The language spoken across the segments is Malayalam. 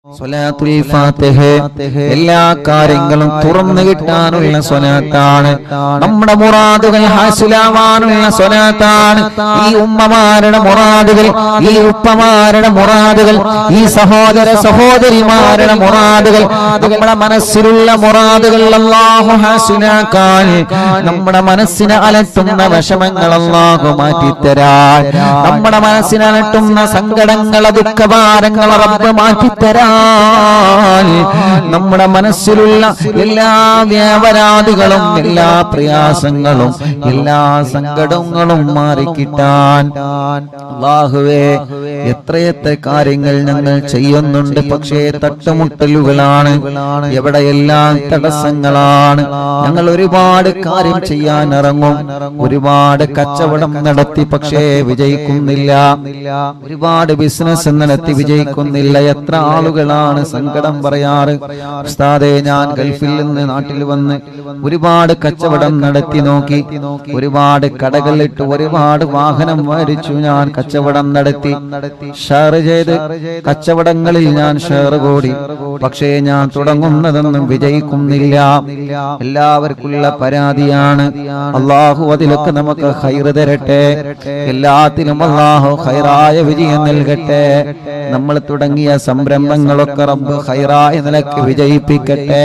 സ്വലാത്തുൽ ഫാത്തിഹ എല്ലാ കാര്യങ്ങളും തുറന്നു കിട്ടാനുള്ള സ്വലാത്താണ്. നമ്മുടെ മുറാദുകൾ ഹാസിലാവാനുള്ള സ്വലാത്താണ്. ഈ ഉമ്മമാരുടെ മുറാദുകൾ, ഈ ഉപ്പമാരുടെ മുറാദുകൾ, ഈ സഹോദര സഹോദരിമാരുടെ മുറാദുകൾ, നമ്മുടെ മനസ്സിലുള്ള മുറാദുകൾ അല്ലാഹു ഹാസിലാക്കാൻ, നമ്മുടെ മനസ്സിനെ അലട്ടുന്ന വിഷമങ്ങൾ അല്ലാഹു മാറ്റിത്തരാൻ, നമ്മുടെ മനസ്സിനെ അലട്ടുന്ന സങ്കടങ്ങൾ ദുഃഖഭാരങ്ങൾ റബ്ബ് മാറ്റിത്തരാൻ, നമ്മുടെ മനസ്സിലുള്ള എല്ലാ വ്യാപരാധികളും എല്ലാ പ്രയാസങ്ങളും എല്ലാ സങ്കടങ്ങളും മാറിക്കിട്ടാൻ അല്ലാഹുവേ എത്രയെത്ര കാര്യങ്ങൾ ഞങ്ങൾ ചെയ്യുന്നുണ്ട്. പക്ഷേ തട്ടുമുട്ടലുകളാണ്, എവിടെയെല്ലാം തടസ്സങ്ങളാണ്. ഞങ്ങൾ ഒരുപാട് കാര്യം ചെയ്യാൻ ഇറങ്ങും, ഒരുപാട് കച്ചവടം നടത്തി പക്ഷേ വിജയിക്കുന്നില്ല, ഒരുപാട് ബിസിനസ് നടത്തി വിജയിക്കുന്നില്ല. എത്ര ആളുകളാണ് സങ്കടം പറയാറ്, ഉസ്താദേ ഞാൻ ഗൾഫിൽ നിന്ന് നാട്ടിൽ വന്ന് ഒരുപാട് കച്ചവടം നടത്തി നോക്കി, ഒരുപാട് കടകളിലിട്ട് ഒരുപാട് വാഹനം മേടിച്ചു, ഞാൻ കച്ചവടം നടത്തി, ഷെയർ ചെയ്ത് കച്ചവടങ്ങളിൽ ഞാൻ ഷെയർ കൂടി, പക്ഷേ ഞാൻ തുടങ്ങുന്നതൊന്നും വിജയിക്കുന്നില്ല. എല്ലാവർക്കുള്ള പരാതിയാണ്. അല്ലാഹു അതിലൊക്കെ നമുക്ക് ഖൈർ തരട്ടെ, എല്ലാത്തിലും അല്ലാഹു ഖൈറായ വിജയം നൽകട്ടെ. നമ്മൾ തുടങ്ങിയ സംരംഭങ്ങളൊക്കെ റബ്ബ് ഖൈറായ നിലയ്ക്ക് വിജയിപ്പിക്കട്ടെ.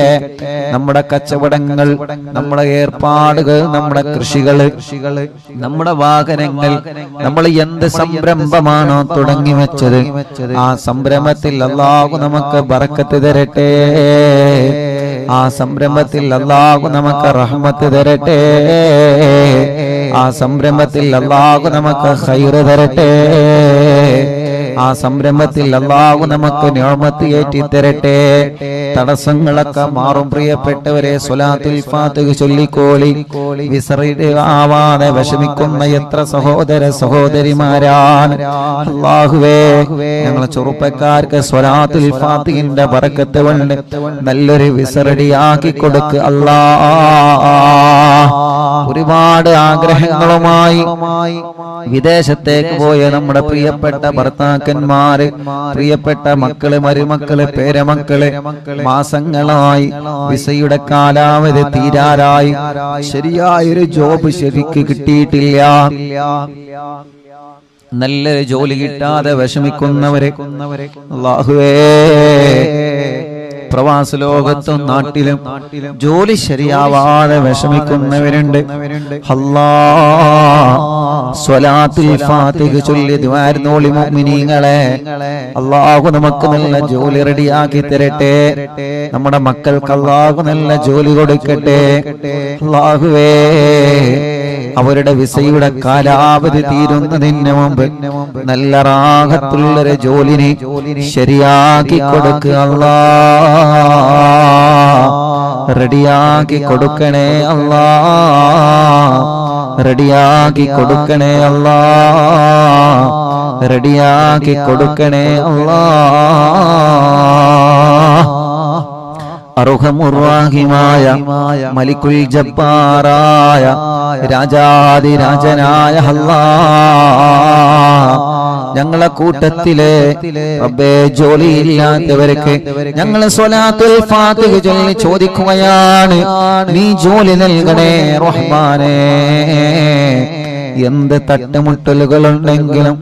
നമ്മുടെ കച്ചവടങ്ങൾ, നമ്മുടെ ഏർപ്പാടുകൾ, നമ്മുടെ കൃഷികൾ, നമ്മുടെ വാഹനങ്ങൾ, നമ്മൾ എന്ത് സംരംഭമാണോ തുടങ്ങി വെച്ചത് ആ സംരംഭത്തിൽ അല്ലാഹു നമുക്ക് ബറക്കത്ത് തരട്ടെ, ആ സംരംഭത്തിൽ അല്ലാഹു നമുക്ക് റഹ്മത്ത് തരട്ടെ, ആ സംരംഭത്തിൽ അല്ലാഹു നമുക്ക് ഖൈർ തരട്ടെ, ആ സംരംഭത്തിൽ അല്ലാഹു നമുക്ക് നിഅമത്ത് ഏറ്റി തരട്ടെ. തടസ്സങ്ങളൊക്കെ മാറും. പ്രിയപ്പെട്ടവരെ, സ്വലാത്തുൽ ഫാത്തിഹ ചൊല്ലിക്കോളി. വിസറിയുടെ ആവാതെ വിഷമിക്കുന്ന എത്ര സഹോദര സഹോദരിമാരാണ്. അല്ലാഹുവേ, ഞങ്ങളെ ചെറുപ്പക്കാർക്ക് സ്വലാത്തുൽ ഫാത്തിഹിന്റെ ബറക്കത്ത് കൊണ്ട് നല്ലൊരു വിസറടിയാക്കി കൊടുക്ക് അല്ലാഹ്. ഒരുപാട് ആഗ്രഹങ്ങളുമായി വിദേശത്തേക്ക് പോയ നമ്മുടെ പ്രിയപ്പെട്ട ഭർത്താക്കന്മാര്, പ്രിയപ്പെട്ട മക്കള്, മരുമക്കള്, പേരമക്കള് മാസങ്ങളായി വിസയുടെ കാലാവധി തീരാറായി, ശരിയായൊരു ജോബ് ശരിക്ക് കിട്ടിയിട്ടില്ല, നല്ലൊരു ജോലി കിട്ടാതെ വിഷമിക്കുന്നവരെ അല്ലാഹുവേ, പ്രവാസ ലോകത്തും നാട്ടിലും ജോലി ശരിയാവാതെ വിഷമിക്കുന്നവരുണ്ട്. അല്ലാഹ് സ്വലാത്തുൽ ഫാത്തിഹ ചൊല്ലി ദുആ ചെയ്തോളി മുഅ്മിനീങ്ങളെ. അല്ലാഹു നമുക്ക് നല്ല ജോലി റെഡിയാക്കി തരട്ടെ, നമ്മുടെ മക്കൾക്ക് അല്ലാഹു നല്ല ജോലി കൊടുക്കട്ടെ. അല്ലാഹുവേ, അവരുടെ വിസയുടെ കാലാവധി തീരുന്നതിന് മുമ്പ് നല്ല റാഹത്തുള്ളൊരു ജോലിനെ ശരിയാക്കി കൊടുക്കുക അല്ലാഹ്, റെഡിയാക്കി കൊടുക്കണേ അല്ലാഹ്, റെഡിയാക്കി കൊടുക്കണേ അല്ലാഹ്, റെഡിയാക്കി കൊടുക്കണേ അല്ലാഹ്. അർഹമുർറാഹിമായ മലിക്കുൽ ജബ്ബാറായ രാജാതിരാജനായ അല്ലാഹ്, ഞങ്ങളെ കൂട്ടത്തിലെ റബ്ബേ ജോലിയില്ലാത്തവർക്ക് ഞങ്ങൾ സ്വലാത്തുൽ ഫാത്തിഹ ചൊല്ലി ചോദിക്കുകയാണ്, നീ ജോലി നൽകണേ റഹ്മാനേ. എന്ത് തട്ടുമുട്ടലുകളുണ്ടെങ്കിലും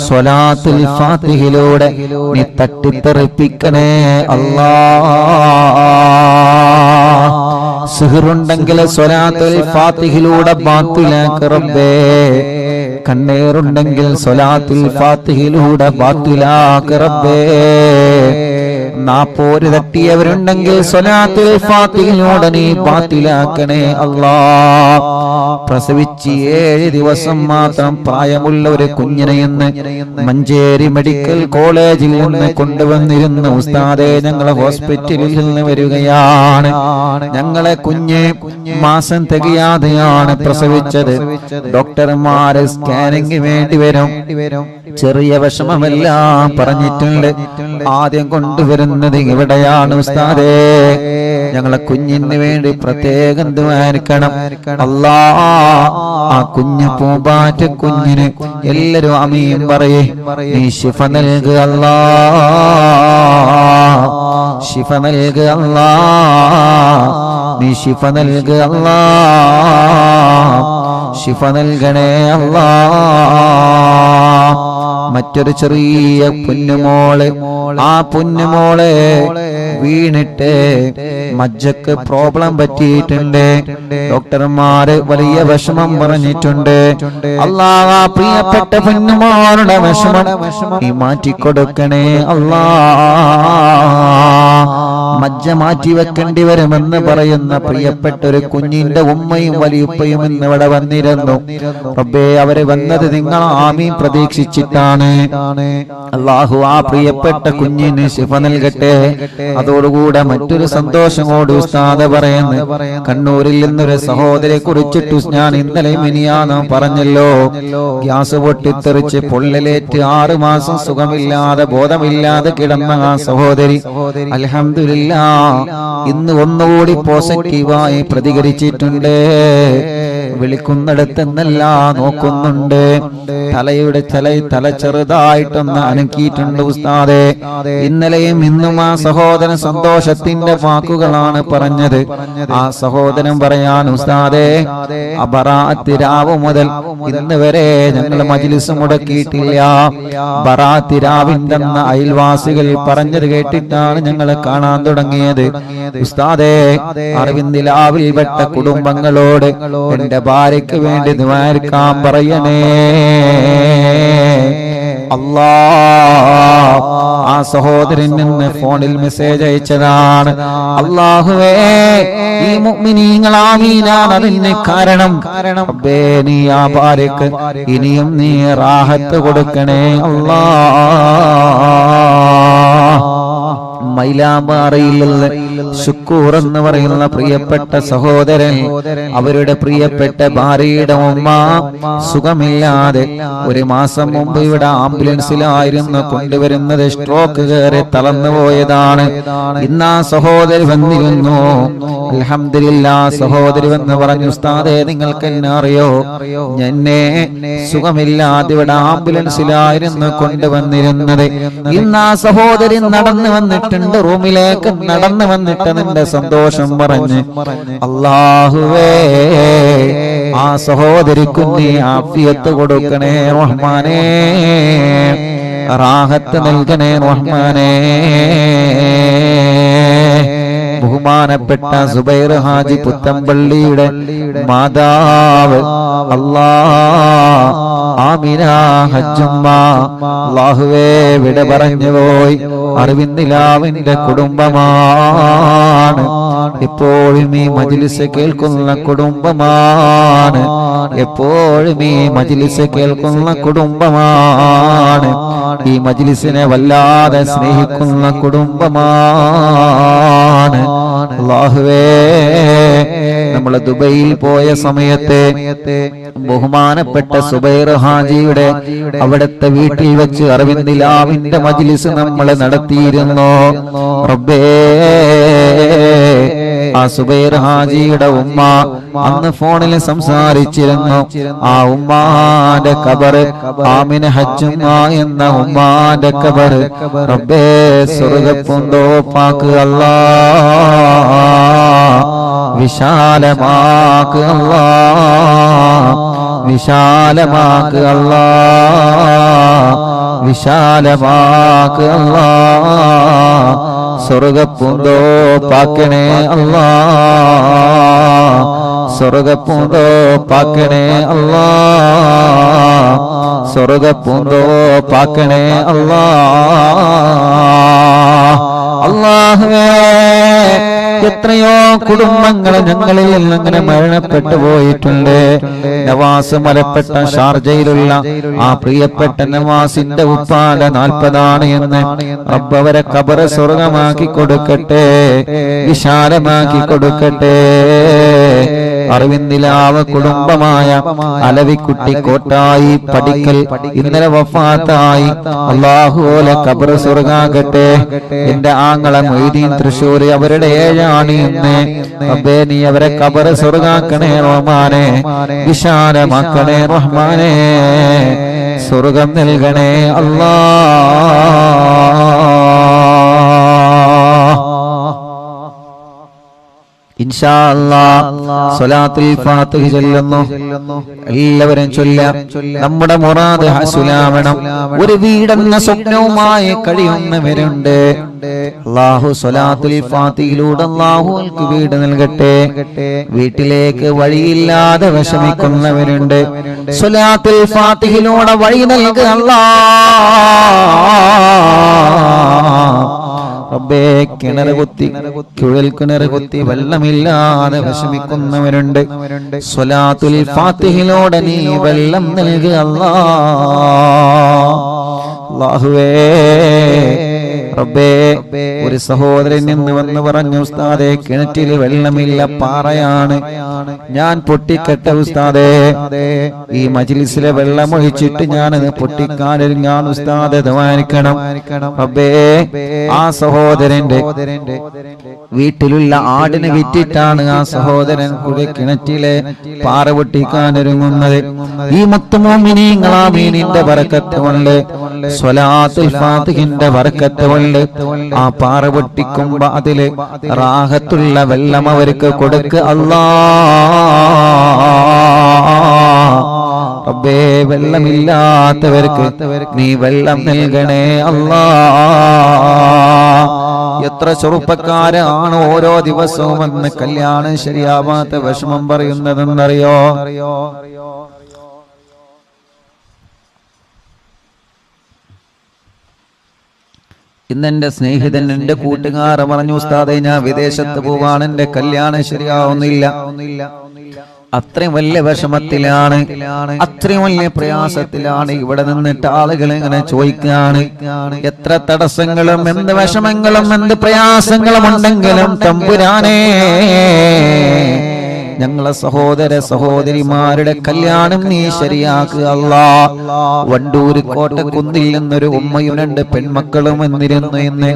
സ്വലാത്തുൽ ഫാത്തിഹയിലൂടെ നീ തട്ടിത്തെറിപ്പിക്കണേ അല്ലാഹ്. സിഹറുണ്ടെങ്കിൽ സ്വലാത്തുൽ ഫാത്തിഹയിലൂടെ ബാത്തിലാക്ക് റബ്ബേ, കണ്ണേറുണ്ടെങ്കിൽ സ്വലാത്തുൽ ഫാത്തിഹയിലൂടെ ബാത്തിലാക്ക് റബ്ബേ, നാപ്പോര് തട്ടിയവരുണ്ടെങ്കിൽ സ്വലാത്തുൽ ഫാത്തിഹയിലൂടെ നീ ബാത്തിലാക്കണേ അല്ലാഹ്. പ്രസവിച്ച് 7 ദിവസം മാത്രം പ്രായമുള്ള ഒരു കുഞ്ഞിനെ ഇന്ന് മഞ്ചേരി മെഡിക്കൽ കോളേജിൽ നിന്ന് കൊണ്ടുവന്നിരുന്ന ഉസ്താദെ, ഞങ്ങളെ ഹോസ്പിറ്റലിൽ നിന്ന് വരികയാണ്. ഞങ്ങളെ കുഞ്ഞ് മാസം തികയാതെയാണ് പ്രസവിച്ചത്. ഡോക്ടർമാര് സ്കാനിങ് വേണ്ടി വരും, ചെറിയ വിഷമമെല്ലാം പറഞ്ഞിട്ടുണ്ട്. ആദ്യം കൊണ്ടുവരുന്നത് ഇവിടെയാണ് ഉസ്താദേ, ഞങ്ങളെ കുഞ്ഞിന് വേണ്ടി പ്രത്യേകം ദുആയിരിക്കണം അല്ലാഹ്. ആ കുഞ്ഞു പൂമ്പാറ്റ കുഞ്ഞിന് എല്ലാരും ആമീൻ പറയേ, നീ ശിഫ നൽകുക അല്ലാഹ്. ശിഫ നൽകുക അല്ലാഹ്, നീ ശിഫ നൽകുക അല്ലാഹ്, ശിഫ നൽകണേ അല്ലാഹ്. മറ്റൊരു ചെറിയ പൊന്നുമോള്, ആ പൊന്നുമോളെ വീണിട്ട് മജ്ജക്ക് പ്രോബ്ലം പറ്റിയിട്ടുണ്ട്. ഡോക്ടർമാര് വലിയ വിഷമം പറഞ്ഞിട്ടുണ്ട്. അല്ലാഹ് ആ പ്രിയപ്പെട്ട പൊന്നുമോളുടെ വിഷമം നീ മാറ്റിക്കൊടുക്കണേ അല്ലാഹ്. മജ്ജ മാറ്റി വെക്കേണ്ടി വരുമെന്ന് പറയുന്ന പ്രിയപ്പെട്ട ഒരു കുഞ്ഞിന്റെ ഉമ്മയും വലിയുപ്പയും ഇന്ന് ഇവിടെ വന്നിരുന്നു. റബ്ബേ, അവര് വന്നത് നിങ്ങൾ ആമീൻ പ്രതീക്ഷിച്ചിട്ടാണ്. അല്ലാഹു ആ പ്രിയപ്പെട്ട കുഞ്ഞിന് ശിഫ നൽകട്ടെ. അതോടുകൂടെ മറ്റൊരു സന്തോഷം കൂടി ഉസ്താദ് പറയുന്നു. കണ്ണൂരിൽ നിന്നൊരു സഹോദരിയെ കുറിച്ചിട്ട് ഞാൻ ഇന്നലെ മിനിയാന്ന് പറഞ്ഞല്ലോ, ഗ്യാസ് പൊട്ടിത്തെറിച്ച് പൊള്ളലേറ്റ് 6 മാസം സുഖമില്ലാതെ ബോധമില്ലാതെ കിടന്ന ആ സഹോദരി അൽഹംദുലില്ലാഹ് ഇന്ന് ഒന്നുകൂടി പോസിറ്റീവായി പ്രതികരിച്ചിട്ടുണ്ട്. വിളിക്കുന്നിടത്തെന്നല്ല നോക്കുന്നുണ്ട്. തല ചെറുതായിട്ടൊന്ന് അനക്കിയിട്ടുണ്ട് ഉസ്താദെ. ഇന്നലെയും ഇന്നും ആ സഹോദരൻ സന്തോഷത്തിന്റെ വാക്കുകളാണ് പറഞ്ഞത്. ആ സഹോദരൻ പറയാൻ ഉസ്താദെ, ബറാഅത്ത് രാവ് മുതൽ ഇന്ന് വരെ ഞങ്ങൾ മജ്ലിസ് മുടക്കിയിട്ടില്ല. ബറാഅത്ത് രാവിന്റെ അയൽവാസികൾ പറഞ്ഞത് കേട്ടിട്ടാണ് ഞങ്ങൾ കാണാൻ തുടങ്ങിയത്. ഉസ്താദെ, അറിവിന്ദിലാവിൽ പെട്ട കുടുംബങ്ങളോട് എന്റെ ഭാര്യയ്ക്ക് വേണ്ടി ദുആക്കാൻ പറയണേ അല്ലാഹ്. ആ സഹോദരൻ നിന്ന് ഫോണിൽ മെസ്സേജ് അയച്ചതാണ്. അല്ലാഹുവേ, ഈ മുഅ്മിനീങ്ങൾ ആമീനാണ് അതിന് കാരണം. റബ്ബേ, നീ ആ ഭാര്യക്ക് ഇനിയും നീ റാഹത്ത് കൊടുക്കണേ അല്ലാഹ്. മൈലാമ്പാറയിൽ ശുക്കൂർ എന്ന് പറയുന്ന പ്രിയപ്പെട്ട സഹോദരൻ, അവരുടെ പ്രിയപ്പെട്ട ഭാര്യയുടെ ഉമ്മ സുഖമില്ലാതെ 1 മാസം മുമ്പ് ഇവിടെ ആംബുലൻസിലായിരുന്നു കൊണ്ടുവരുന്നത്. സ്ട്രോക്ക് കയറി തളർന്നു പോയതാണ്. ഇന്ന് ആ സഹോദരി വന്നിരുന്നു. അൽഹംദുലില്ലാഹ്, സഹോദരി വന്ന് പറഞ്ഞു, ഉസ്താദേ, നിങ്ങൾക്ക് എന്നെ അറിയോ? എന്നെ സുഖമില്ലാതെ ഇവിടെ ആംബുലൻസിലായിരുന്നു കൊണ്ടുവന്നിരുന്നത്. ഇന്ന് ആ സഹോദരി നടന്നു വന്നിട്ടുണ്ട്, റൂമിലേക്ക് നടന്നു വന്നിട്ട് നിന്റെ സന്തോഷം പറഞ്ഞ്. അല്ലാഹുവേ, ആ സഹോദരിക്ക് നീ ആഫിയത്ത് കൊടുക്കണേ റഹ്മാനേ, റാഹത്ത് നൽകണേ റഹ്മാനേ. ബഹുമാനപ്പെട്ട സുബൈർ ഹാജി പുത്തമ്പള്ളിയുടെ മാതാവ് അല്ലാഹ് ആമിന ഹജ്ജുമ്മ അല്ലാഹുവേ വിട പറഞ്ഞു പോയി. അറിവിന്ദിലാവിന്റെ കുടുംബമാണ്. എപ്പോഴും ഈ മജ്ലിസ് കേൾക്കുന്ന കുടുംബമാണ്. എപ്പോഴും ഈ മജ്ലിസ് കേൾക്കുന്ന കുടുംബമാണ്. ഈ മജ്ലിസിനെ വല്ലാതെ സ്നേഹിക്കുന്ന കുടുംബമാണ്. അല്ലാഹുവേ, നമ്മൾ ദുബൈയിൽ പോയ സമയത്ത് ബഹുമാനപ്പെട്ട സുബൈർ ഹാജിയുടെ അവിടുത്തെ വീട്ടിൽ വെച്ച് അറിവിന്ദിലാവിന്റെ മജ്ലിസ് നമ്മൾ നടത്തിയിരുന്നു. റബ്ബേ, ആ സുബൈർ ഹാജിയുടെ ഉമ്മ അന്ന് ഫോണിൽ സംസാരിച്ചിരുന്നു. ആ ഉമ്മാന്റെ ഖബറ്, ആമിന ഹജ്ജുമ്മ എന്ന ഉമ്മാന്റെ ഖബറ് റബ്ബേ സ്വർഗ്ഗപ്പൂന്തോപ്പാക്ക് അല്ലാഹ്, വിശാലമാക്ക് അല്ലാഹ്, വിശാലമാക്ക് അല്ലാഹ്, വിശാലമാക്ക് അല്ലാഹ്. സ്വർഗ്ഗപ്പൂന്തോപ്പാക്കണേ അല്ലാഹ്, സ്വർഗ്ഗപ്പൂന്തോപ്പാക്കണേ അല്ലാഹ്, സ്വർഗ്ഗപ്പൂന്തോപ്പാക്കണേ അല്ലാഹ്. അല്ലാഹുവേ, എത്രയോ കുടുംബങ്ങൾ ഞങ്ങളിൽ അങ്ങനെ മരണപ്പെട്ടു പോയിട്ടുണ്ട്. നവാസ് മലപ്പെട്ട ഷാർജയിലുള്ള ആ പ്രിയപ്പെട്ട നവാസിന്റെ ഉപ്പാല 40 എന്ന് റബ്ബ് അവരെ ഖബർ സ്വർഗമാക്കി കൊടുക്കട്ടെ, വിശാലമാക്കി കൊടുക്കട്ടെ. അറിവിന്ദിലാവ് കുടുംബമായ അലവിക്കുട്ടി കോട്ടായി പടിക്കൽ ഇന്നലെ വഫാത്തായി. അല്ലാഹുവേ, ഖബർ സ്വർഗാകട്ടെ. എന്റെ ആങ്ങളെ മൊയ്തീൻ തൃശ്ശൂർ, അവരുടെ 7 ഇന്ന്. റബ്ബേ, നീ അവരെ ഖബർ സ്വർഗാക്കണേ റഹ്മാനേ, വിശാലമാക്കണേ റഹ്മാനേ, സ്വർഗം നൽകണേ അല്ലാഹ്. ഇൻഷാ അല്ലാഹ് സ്വലാത്തുൽ ഫാത്തിഹ ചൊല്ലുന്നു. എല്ലാവരും ചൊല്ലാം. നമ്മുടെ മുറാദ് ഹസുലാവണം. ഒരു വീടെന്ന സ്വപ്നവുമായി കഴിയുന്നവരുണ്ട്. അല്ലാഹു സ്വലാത്തുൽ ഫാത്തിഹയിലൂടെ അല്ലാഹുവിற்கு വീട് നൽകട്ടെ. വീട്ടിലേക്ക് വഴിയില്ലാതെ വിഷമിക്കുന്നവരുണ്ട്. സ്വലാത്തുൽ ഫാത്തിഹയിലൂടെ വഴി നൽകുക റബ്ബേ. കിണറ് കുത്തി കുഴൽ കിണറ് കുത്തി വെള്ളമില്ലാതെ വിഷമിക്കുന്നവരുണ്ട്. സ്വലാത്തുൽ ഫാത്തിഹയിലൂടെ നീ വെള്ളം നൽകുക അല്ലാഹുവേ. റബ്ബേ, ഒരു സഹോദരൻ നിന്ന് വന്ന് പറഞ്ഞു, ഉസ്താദേ കിണറ്റിൽ വെള്ളമില്ല, പാറയാണ്, ഞാൻ പൊട്ടിക്കട്ടെ ഉസ്താദേ. ഈ മജ്ലിസിലെ വെള്ളം ഒഴിച്ചിട്ട് ഞാനത് പൊട്ടിക്കാനൊരുങ്ങാൻ ഉസ്താദ് ദ്വാരിക്കണം. റബ്ബേ, ആ സഹോദരന്റെ വീട്ടിലുള്ള ആടിനെ വിറ്റിട്ടാണ് ആ സഹോദരൻ കൂടെ കിണറ്റിലെ പാറ പൊട്ടിക്കാനൊരുങ്ങുന്നത്. ഈ മുത്തുമോമിനീങ്ങളാമീനിന്റെ ബറക്കത്ത് കൊണ്ട്, സ്വലാത്തുൽ ഫാത്തിഹിന്റെ ബറക്കത്ത് കൊണ്ട് ആ പാറ പൊട്ടിക്കുമ്പോ അതില് റാഹത്തുള്ള വെള്ളം അവർക്ക് കൊടുക്കുക അല്ലാഹ്. റബ്ബേ, വെള്ളമില്ലാത്തവർക്ക് നീ വെള്ളം നൽകണേ അല്ലാഹ്. എത്ര ചെറുപ്പക്കാരാണ് ഓരോ ദിവസവും വന്ന് കല്യാണം ശരിയാവാത്ത വിഷമം പറയുന്നതെന്നറിയോ? ഇന്നെന്റെ സ്നേഹിതൻ, എന്റെ കൂട്ടുകാരൻ പറഞ്ഞു, ഉസ്താദേ ഞാൻ വിദേശത്ത് പോവാണ്, എന്റെ കല്യാണം ശരിയാവുന്നില്ല. അത്രയും വലിയ വിഷമത്തിലാണ്, അത്രയും വലിയ പ്രയാസത്തിലാണ്. ഇവിടെ നിന്നിട്ട് ആളുകൾ ഇങ്ങനെ ചോദിക്കാണ്, എത്ര തടസ്സങ്ങളും എന്ത് വിഷമങ്ങളും എന്ത് പ്രയാസങ്ങളും ഉണ്ടെങ്കിലും തമ്പുരാനേ, ഞങ്ങളെ സഹോദര സഹോദരിമാരുടെ കല്യാണം നീ ശരിയാക്കുക അല്ലാഹ്. വണ്ടൂര് കോട്ടക്കുന്നിൽ നിന്നൊരു ഉമ്മയും 2 പെൺമക്കളും വന്നിരുന്നു. ഇന്ന്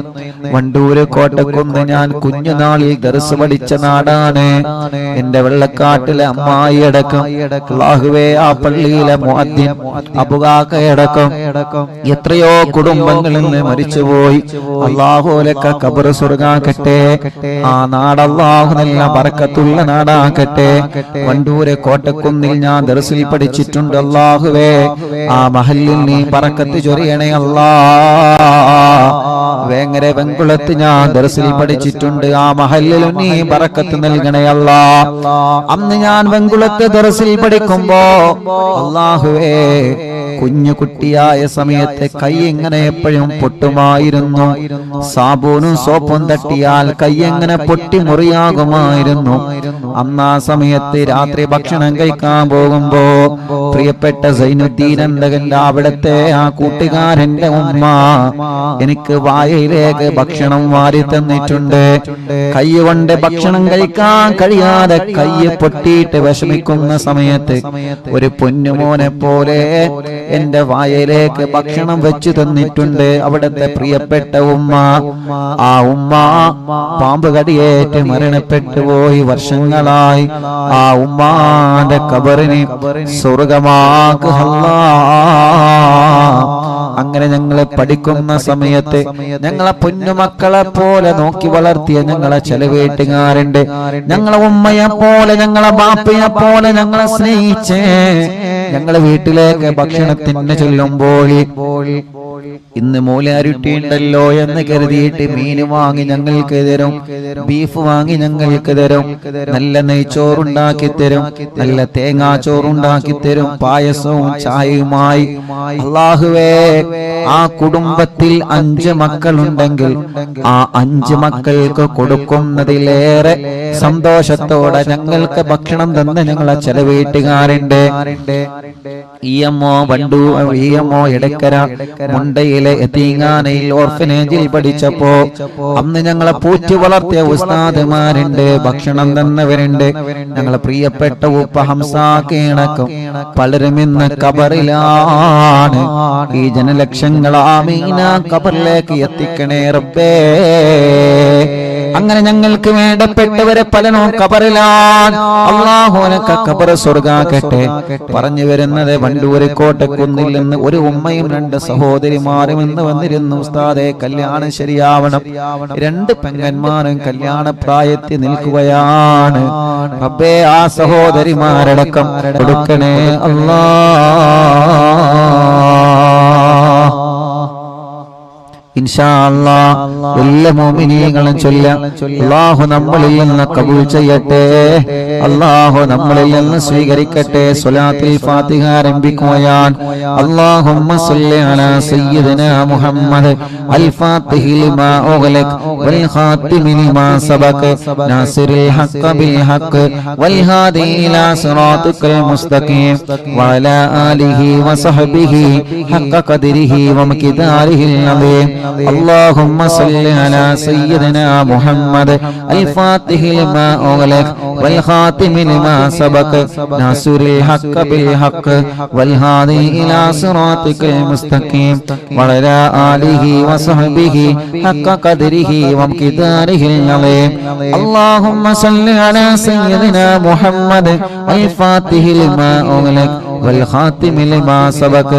വണ്ടൂര് കോട്ടക്കുന്ന് ഞാൻ കുഞ്ഞുനാളിൽ ദർസ് പഠിച്ച നാടാണ്. എന്റെ വെള്ളക്കാട്ടിലെ അമ്മായി അടക്കം, അല്ലാഹുവേ, ആ പള്ളിയിലെ മുഅദ്ദിൻ അബുകാക്കയടക്കം എത്രയോ കുടുംബങ്ങളിൽ നിന്ന് മരിച്ചുപോയി. അല്ലാഹുലക്ക ഖബർ സ്വർഗ്ഗാക്കട്ടെ. ആ നാട് അല്ലാഹു നല്ല ബറക്കത്തുള്ള നാടാക്കട്ടെ. വണ്ടൂരെ കോട്ടക്കുന്നിൽ ഞാൻ ദർസിൽ പഠിച്ചിട്ടുണ്ട്. അല്ലാഹുവേ, ആ മഹല്ലിൽ നീ ബറക്കത്ത് ചൊരിയണേ അല്ലാഹ്. വേങ്ങര വെങ്കുളത്ത് ഞാൻ ദർസിൽ പഠിച്ചിട്ടുണ്ട്. ആ മഹല്ലിൽ നീ ബറക്കത്ത് നൽകണേ അല്ലാഹ്. അന്ന് ഞാൻ വെങ്കുളത്ത് ദർസിൽ പഠിക്കുമ്പോ അല്ലാഹുവേ, കുഞ്ഞു കുട്ടിയായ സമയത്ത് കൈ എങ്ങനെ എപ്പോഴും പൊട്ടുമായിരുന്നു. സാബൂനും സോപ്പും തട്ടിയാൽ കൈ എങ്ങനെ പൊട്ടി മുറിയാകുമായിരുന്നു. അന്നാ സമയത്ത് രാത്രി ഭക്ഷണം കഴിക്കാൻ പോകുമ്പോ പ്രിയപ്പെട്ട സൈനുദ്ദീൻ എന്തകന്റെ അവിടത്തെ ആ കൂട്ടുകാരന്റെ ഉമ്മ എനിക്ക് വായയിലേക്ക് ഭക്ഷണം വാരി തന്നിട്ടുണ്ട്. കൈ കൊണ്ട് ഭക്ഷണം കഴിക്കാൻ കഴിയാതെ കൈ പൊട്ടിയിട്ട് വിഷമിക്കുന്ന സമയത്ത് ഒരു പൊന്നുമോനെ പോലെ എന്റെ വായയിലേക്ക് ഭക്ഷണം വെച്ചു തന്നിട്ടുണ്ട് അവിടത്തെ പ്രിയപ്പെട്ട ഉമ്മ. ആ ഉമ്മ പാമ്പ് കടിയേറ്റ് മരണപ്പെട്ടു പോയി വർഷങ്ങളായി. ആ ഉമ്മാന്റെ ഖബറിനെ സ്വർഗ്ഗമാക്കുക അല്ലാഹ്. അങ്ങനെ ഞങ്ങളെ പഠിക്കുന്ന സമയത്ത് ഞങ്ങളെ പൊന്നുമക്കളെ പോലെ നോക്കി വളർത്തിയ ഞങ്ങളെ ചില വീട്ടുകാരുണ്ട്. ഞങ്ങളെ ഉമ്മയെ പോലെ ഞങ്ങളെ ബാപ്പയെ പോലെ ഞങ്ങളെ സ്നേഹിച്ചേ ഞങ്ങളെ വീട്ടിലേക്ക് ഭക്ഷണത്തിന് ചെല്ലുമ്പോൾ ഇന്ന് മൂലാരുട്ടി ഉണ്ടല്ലോ എന്ന് കരുതിയിട്ട് മീൻ വാങ്ങി ഞങ്ങൾക്ക് തരും, ബീഫ് വാങ്ങി ഞങ്ങൾക്ക് തരും, നല്ല നെയ്ച്ചോറുണ്ടാക്കി തരും, നല്ല തേങ്ങാച്ചോറുണ്ടാക്കി തരും, പായസവും ചായയുമായി. അല്ലാഹുവേ, ആ കുടുംബത്തിൽ 5 മക്കളുണ്ടെങ്കിൽ ആ 5 മക്കൾക്ക് കൊടുക്കുന്നതിലേറെ സന്തോഷത്തോടെ ഞങ്ങൾക്ക് ഭക്ഷണം തന്ന ഞങ്ങളെ ചില വീട്ടുകാരുണ്ട്. ഇഎംഒ വണ്ടു, ഇഎംഒ എടക്കര മുണ്ടയിലെ യതീങ്ങാനയിൽ ഓർഫനേജിൽ പഠിച്ചപ്പോ അന്ന് ഞങ്ങളെ പൂറ്റി വളർത്തിയ ഉസ്താദുമാരുണ്ട്, ഭക്ഷണം തന്നവരുണ്ട്. ഞങ്ങളെ പ്രിയപ്പെട്ട ഉപ്പ ഹംസാക്കണക്കും പലരും ഇന്ന് ഖബറിലാണ്. ഈ ജനലക്ഷങ്ങൾ ആമീന ഖബറിലേക്ക് എത്തിക്കണേ റബ്ബേ. അങ്ങനെ ഞങ്ങൾക്ക് വേണ്ടപ്പെട്ടവരെ പലരും ഖബറിലാണ്. അല്ലാഹു അനക്ക് ഖബർ സ്വർഗ്ഗാക്കട്ടെ. പറഞ്ഞു വരുന്നത് വണ്ടൂര് കോട്ടക്കുന്നിൽ നിന്ന് ഒരു ഉമ്മയും രണ്ട് സഹോദരിമാരും ഇന്ന് വന്നിരുന്നു. ഉസ്താദേ, കല്യാണം ശരിയാവണം. രണ്ട് പെങ്ങന്മാരും കല്യാണ പ്രായത്തിൽ നിൽക്കുകയാണ്. റബ്ബേ, ആ സഹോദരിമാരടക്കം കൊടുക്കണേ അല്ലാ. ഇൻഷാ അല്ലാഹ് എല്ലാ മുഅ്മിനീങ്ങളും ചൊല്ലാം. അല്ലാഹു നമ്മളിൽ നിന്ന് കബൂൽ ചെയ്യട്ടെ. അല്ലാഹു നമ്മളിൽ നിന്ന് സ്വീകരിക്കട്ടെ. സ്വലാത്തുൽ ഫാത്തിഹ ആരംഭിക്കുകയാണ്. അല്ലാഹുമ്മ സ്വല്ലി അലാ സയ്യിദിനാ മുഹമ്മദ് അൽ ഫാത്തിഹി ലിമാ ഉഗ്ലഖ വൽ ഖാതിമി ലിമാ സബഖ നാസിറുൽ ഹഖ് ബിൽ ഹഖ് വൽ ഹാദി ഇലാ സിറാത്തിക്കൽ മുസ്തഖീം വഅലാ ആലിഹി വസഹ്ബിഹി ഹഖ ഖദ്രിഹി വമിഖ്ദാരിഹിൽ അദീം. اللهم صل على سيدنا محمد الفاتح لما أغلق والخاتم لما سبق ناصر الحق بالحق والهادي إلى صراطك المستقيم وعلى آله وصحبه حق قدره ومقداره العظيم. اللهم صل على سيدنا محمد الفاتح لما أغلق والخاتم لما سبق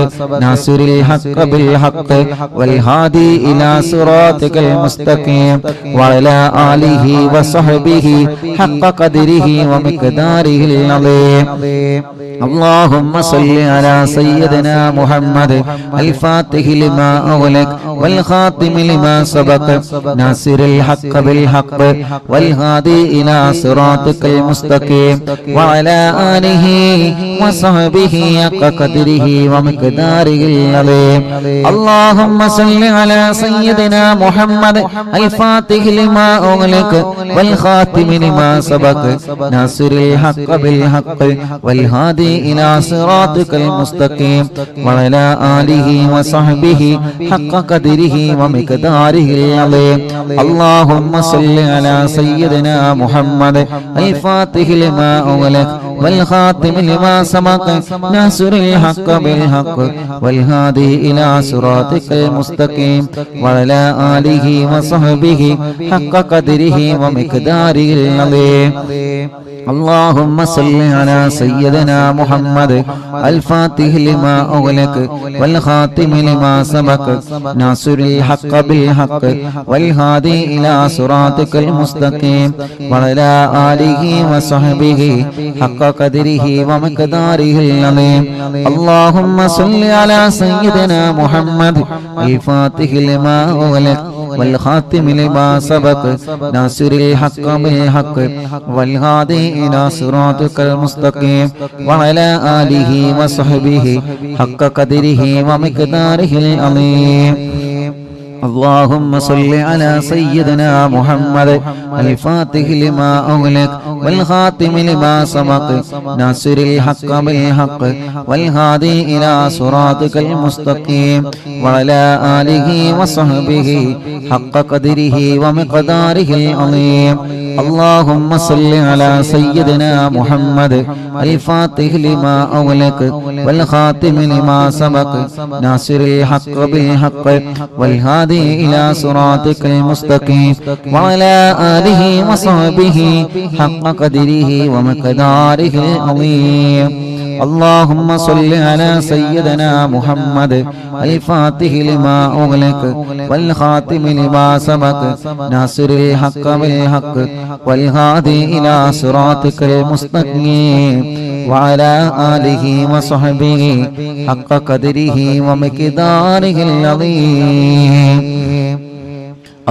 ناصر الحق بالحق والهادي إلى صراطك المستقيم وعلى آله وصحبه حق قدره ومقداره العظيم. اللهم صل على سيدنا محمد الفاتح لما أغلق والخاتم لما سبق ناصر الحق بالحق والهادي إلى صراطك المستقيم وعلى آله وصحبه حق قدره ومقداره العظيم. اللهم صل على سيدنا محمد الفاتح لما أغلق والخاتم لما سبق ناصر الحق بالحق والهادي إلى صراطك المستقيم وعلى آله وصحبه حق قدره ومقداره العظيم. اللهم صل على سيدنا محمد الفاتح لما أغلق والخاتم لما سبق ناصر الحق بالحق والهادي إلى صراطك المستقيم وعلى آله وصحبه حق قدره ومقداره العظيم. اللهم صل على سيدنا محمد الفاتح لما أغلق والخاتم لما سبق ناصر الحق بالحق والهادي إلى صراطك المستقيم وعلى آله وصحبه حق قدره ومقداره العظيم. اللهم صل على سيدنا محمد الفاتح لما أغلق والخاتم لما سبق ناصر الحق بالحق والهادي إلى صراطك المستقيم وعلى آله وصحبه حق قدره ومقداره العظيم. اللهم صل على سيدنا محمد الفاتح لما أغلق والخاتم لما سبق ناصر الحق بالحق والهادي إلى صراطك المستقيم وعلى آله وصحبه حق قدره ومقداره العظيم. اللهم صل على سيدنا محمد الفاتح لما أغلق والخاتم لما سبق ناصر الحق بالحق والهادي إلى صراطك المستقيم وعلى آله وصحبه حق قدره ومقداره العظيم. اللهم صل على سيدنا محمد الفاتح لما أغلق والخاتم لما سبق ناصر الحق بالحق والهادي إلى صراطك المستقيم وعلى آله وصحبه حق قدره ومقداره العظيم.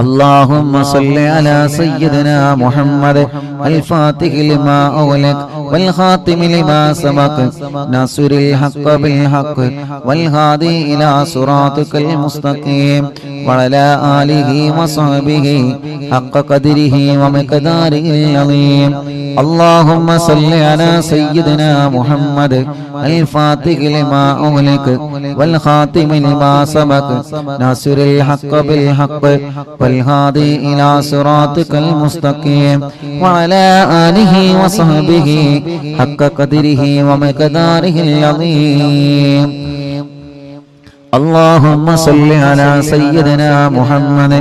اللهم صل على سيدنا محمد الفاتح لما أغلق والخاتم لما سبق ناصر الحق بالحق والهادي إلى صراطك المستقيم وعلى آله وصحبه حق قدره ومقداره العظيم. اللهم صل على سيدنا محمد الفاتح لما أغلق والخاتم لما سبق ناصر الحق بالحق والهادي إلى صراطك المستقيم وعلى آله وصحبه حق قدره ومقداره العظيم. اللهم صل على سيدنا محمد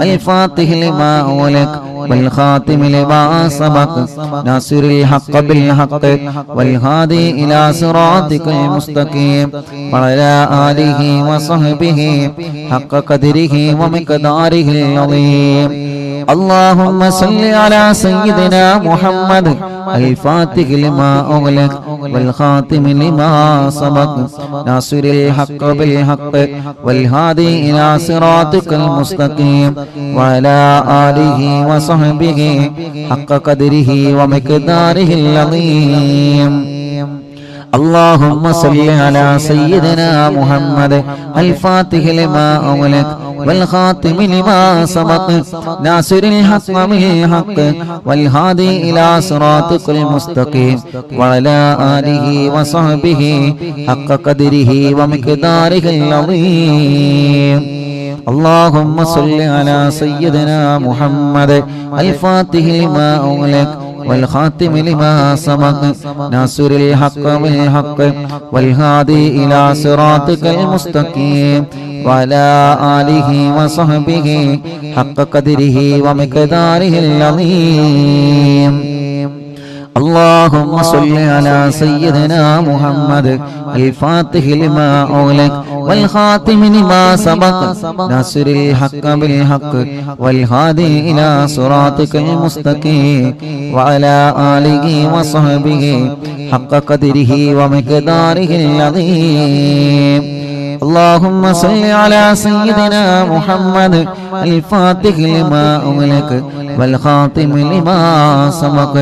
الفاتح لما أغلق والخاتم لما سبق ناصر الحق بالحق والهادي إلى صراطك المستقيم وعلى آله وصحبه حق قدره ومقداره العظيم اللهم صل على سيدنا محمد الفاتح لما أغلق والخاتم لما سبق ناصر الحق بالحق والهادي إلى صراطك المستقيم وعلى آله وصحبه حق قدره ومقداره العظيم اللهم صل على سيدنا محمد الفاتح لما أغلق والخاتم لما سبق ناصر الحق بالحق والهادي إلى صراطك المستقيم وعلى آله وصحبه حق قدره ومقداره العظيم اللهم صل على سيدنا محمد الفاتح لما أغلق والخاتم لما سبق ناصر الحق بالحق والهادي إلى صراطك المستقيم وعلى آله وصحبه حق قدره ومقداره العظيم اللهم صل على سيدنا محمد الفاتح لما أغلق والخاتم لما سبق ناصر الحق بالحق والهادي إلى صراطك المستقيم وعلى آله وصحبه حق قدره ومقداره العظيم اللهم صل على سيدنا محمد الفاتح لما أغلق والخاتم لما سبق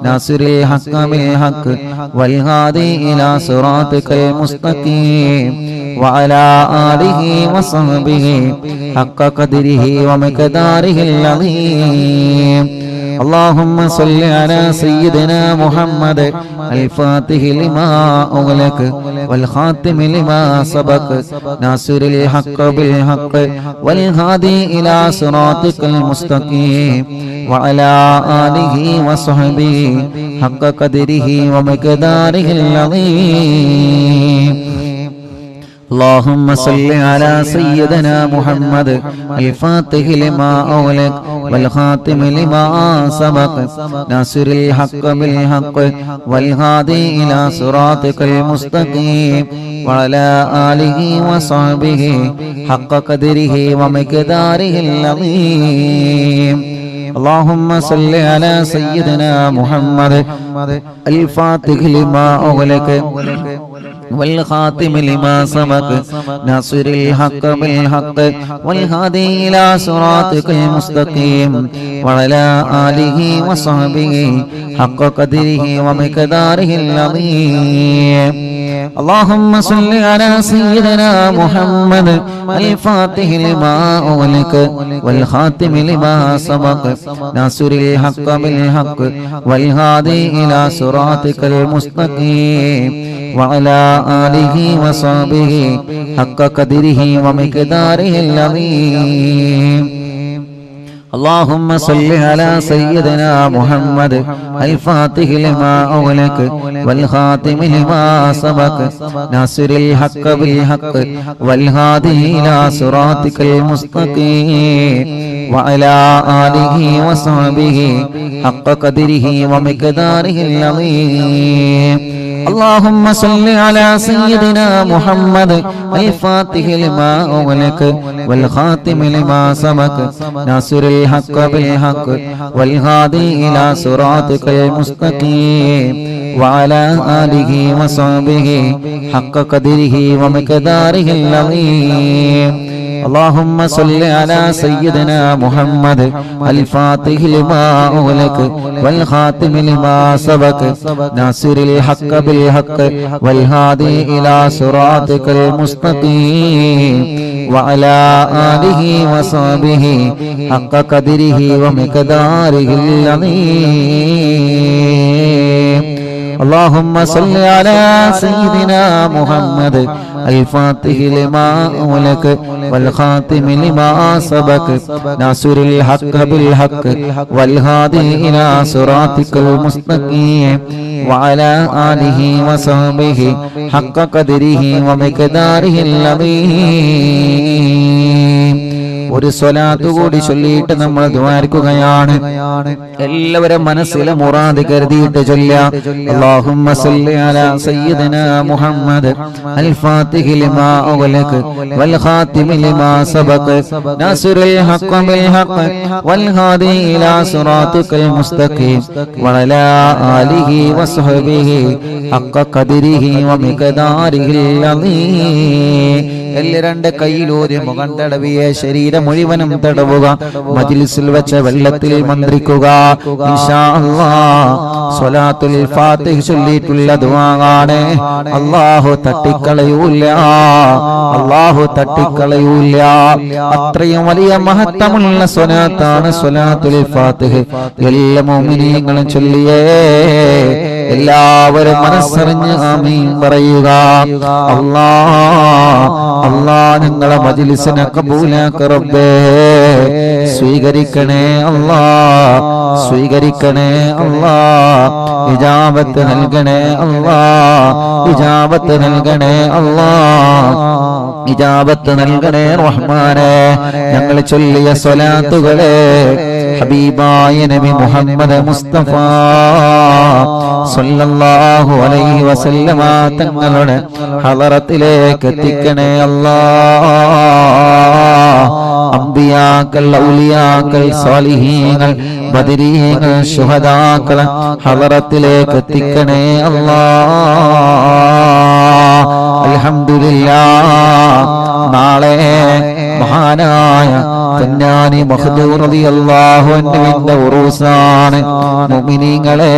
ناصر الحق بالحق والهادي إلى صراطك المستقيم وعلى آله وصحبه حق قدره ومقداره العظيم اللهم صل على سيدنا محمد الفاتح لما أغلق والخاتم لما سبق ناصر الحق بالحق والهادي إلى صراطك المستقيم وعلى آله وصحبه حق قدره ومقداره العظيم اللهم صل على سيدنا محمد الفاتح لما أغلق والخاتم لما سبق ناصر الحق بالحق والهادي إلى صراطك المستقيم وعلى آله وصحبه حق قدره ومقداره العظيم اللهم صل على سيدنا محمد الفاتح لما أغلق والخاتم لما سبق ناصر الحق بالحق والهادي إلى صراطك المستقيم وعلى آله وصحبه حق قدره ومقداره العظيم اللهم صل على سيدنا محمد الفاتح لما أغلق والخاتم لما سبق ناصر الحق بالحق والهادي إلى صراطك المستقيم وعلى آله وصحبه حق قدره ومقداره العظيم اللهم صل على سيدنا محمد الفاتح لما أغلق والخاتم لما سبق ناصر الحق بالحق والهادي إلى صراطك المستقيم وعلى آله وصحبه حق قدره ومقداره العظيم اللهم صل على سيدنا محمد الفاتح لما أغلق والخاتم لما سبق ناصر الحق بالحق والهادي إلى صراطك المستقيم وعلى آله وصحبه حق قدره ومقداره العظيم اللهم صل على سيدنا محمد الفاتح لما أغلق والخاتم لما سبق ناصر الحق بالحق والهادي إلى صراطك المستقيم وعلى آله وصحبه حق قدره ومقداره العظيم اللهم صل على سيدنا محمد الفاتح لما أغلق والخاتم لما سبق ناصر الحق بالحق والهادي إلى صراطك المستقيم وعلى آله وصحبه حق قدره ومقداره العظيم ഒരു സ്വലാത്ത് കൂടി ചൊല്ലിയിട്ട് നമ്മൾ ദുആർക്കുകയാണ്. എല്ലാവരും മനസ്സിലെ മുറാദ് കരുതിയിട്ട് ചൊല്ലുക. അല്ലാഹുമ്മ സല്ലി അലാ സയ്യിദിനാ മുഹമ്മദ് അൽ ഫാത്തിഹി ലിമാ ഉഗ്ലിഖ വൽ ഖാതിമി ലിമാ സബഖ നാസിറുൽ ഹഖ് ബിൽ ഹഖ് വൽ ഹാദി ഇലാ സിറാത്തിക്കൽ മുസ്തഖീം വഅലാ ആലിഹി വസ്ഹബിഹി ഹഖ ഖദരിഹി വമിഖദാരിഹിൽ അളീം. രണ്ട് കൈയിലൂരി മുഖം തടവിയ ശരീരം മുഴുവനും തടവുക. മജ്ലിസിൽ വെച്ച വെള്ളത്തിൽ മന്ത്രിക്കുക. ഇൻഷാ അല്ലാഹ് സ്വലാത്തുൽ ഫാത്തിഹ ചൊല്ലിയിട്ടുള്ള ദുആആണ്. അല്ലാഹു തട്ടിക്കളയൂല, അല്ലാഹു തട്ടിക്കളയൂല. അത്രയും വലിയ മഹത്വമുള്ള സ്വലാത്താണ് സ്വലാത്തുൽ ഫാത്തിഹ. എല്ലാ മുഅ്മിനീങ്ങളും ചൊല്ലിയേ. എല്ലാവരും മനസ്സറിഞ്ഞ് ആമീൻ പറയുക. അല്ലാഹ് ഞങ്ങളെ മജ്ലിസിനെ കബൂലാക്ക് റബ്ബേ. സ്വീകരിക്കണേ അല്ലാഹ്, സ്വീകരിക്കണേ അല്ലാഹ്. ഇജാബത്ത് നൽകണേ അല്ലാഹ്, ഇജാബത്ത് നൽകണേ അല്ലാഹ്, ഇജാബത്ത് നൽകണേ റഹ്മാനേ. ഞങ്ങൾ ചൊല്ലിയ സ്വലാത്തുകളെ ഹബീബായ നബി മുഹമ്മദ് മുസ്തഫ സല്ലല്ലാഹു അലൈഹി വസല്ലമ തങ്ങളുടെ ഹളറത്തിലേക്ക് എത്തിക്കണേ അല്ലാഹ്. അംബിയാക്കൾ, ഔലിയാക്കൾ, സാലിഹീങ്ങൾ, ബദരീങ്ങൾ, ശുഹദാക്കൾ ഹളറത്തിലേക്ക് എത്തിക്കണേ അല്ലാഹ്. അൽഹംദുലില്ലാഹ്. നാളെ മഹാനായ പൊന്നാനി മഖ്ദൂം റളിയല്ലാഹു അൻഹുവിന്റെ ഉറൂസാണ്. മുഅ്മിനീങ്ങളെ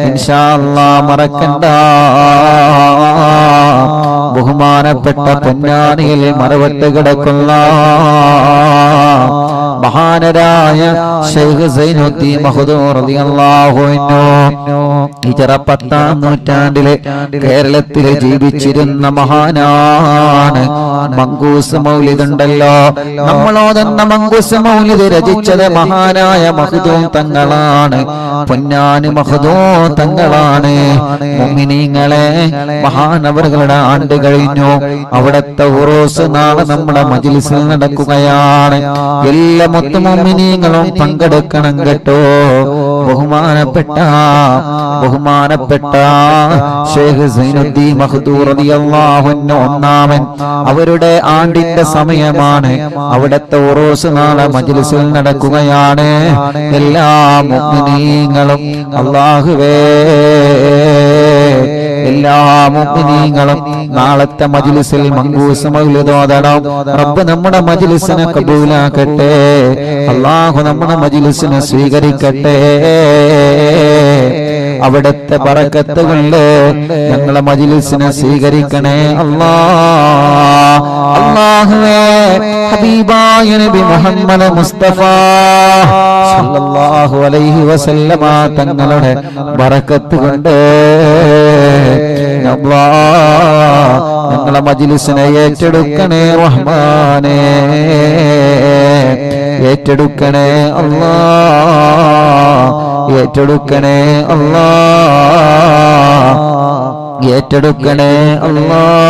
ഇൻഷാ അല്ലാഹ് മറക്കണ്ട. ബഹുമാനപ്പെട്ട പൊന്നാനിയിൽ മറവട്ട് കിടക്കുന്ന മഹാനരായ ശൈഖ് സൈനുദ്ദീൻ മഖ്ദൂം റളിയല്ലാഹു അൻഹു ഹിജ്റ 10-ാം നൂറ്റാണ്ടിലെ കേരളത്തിൽ ജീവിച്ചിരുന്ന മഹാനാണ്. മങ്കൂസ് മൗലിദ് ഉണ്ടല്ലോ, നമ്മളോതെന്ന മങ്കൂസ് മൗലിദ് രചിച്ചത് മഹാനായ മഖ്ദൂം തങ്ങളാണ്. പൊന്നാനി മഖ്ദൂം തങ്ങളാണ്. മുഅ്മിനീങ്ങളെ മഹാനവറുകളുടെ ആണ്ട് കഴിഞ്ഞു. അവിടത്തെ ഉറൂസ് നാളെ നമ്മുടെ മജ്ലിസിൽ നടക്കുകയാണ്. എല്ലാ മുഅ്മിനീങ്ങളും പങ്കെടുക്കണം കേട്ടോ. ബഹുമാനപ്പെട്ട ശൈഖ് സൈനുദ്ദീൻ മഖ്ദൂം റളിയല്ലാഹു അൻഹു ഒന്നാമൻ അവരുടെ ആണ്ടിന്റെ സമയമാണ്. അവിടത്തെ ഉറൂസ് നാളെ മജ്ലിസിൽ നടക്കുകയാണ്. എല്ലാ മുഅ്മിനീങ്ങളും അല്ലാഹുവേ, എല്ലാ മുഅ്മിനീങ്ങളും നാളത്തെ മജ്ലിസിൽ മങ്കൂസ് മൗലിദ് ഓതണം. റബ്ബ് നമ്മുടെ മജ്ലിസിനെ കബൂലാക്കട്ടെ. അല്ലാഹു നമ്മുടെ മജ്ലിസിനെ സ്വീകരിക്കട്ടെ. അവിടുത്തെ ബറക്കത്ത് കൊണ്ട് ഞങ്ങളെ മജ്ലിസിനെ സ്വീകരിക്കണേ അല്ലാഹ്. അല്ലാഹുവേ, ഹബീബായ നബി മുഹമ്മദ് മുസ്തഫ സല്ലല്ലാഹു അലൈഹി വസല്ലമ തങ്ങളുടെ ബറക്കത്ത് കൊണ്ട് ഞങ്ങളെ മജ്ലിസിനെ ഏറ്റെടുക്കണേ റഹ്മാനേ, ഏറ്റെടുക്കണേ അല്ലാഹ്, ഏറ്റെടുക്കണേ അല്ലാഹ്, ഏറ്റെടുക്കണേ അല്ലാഹ്.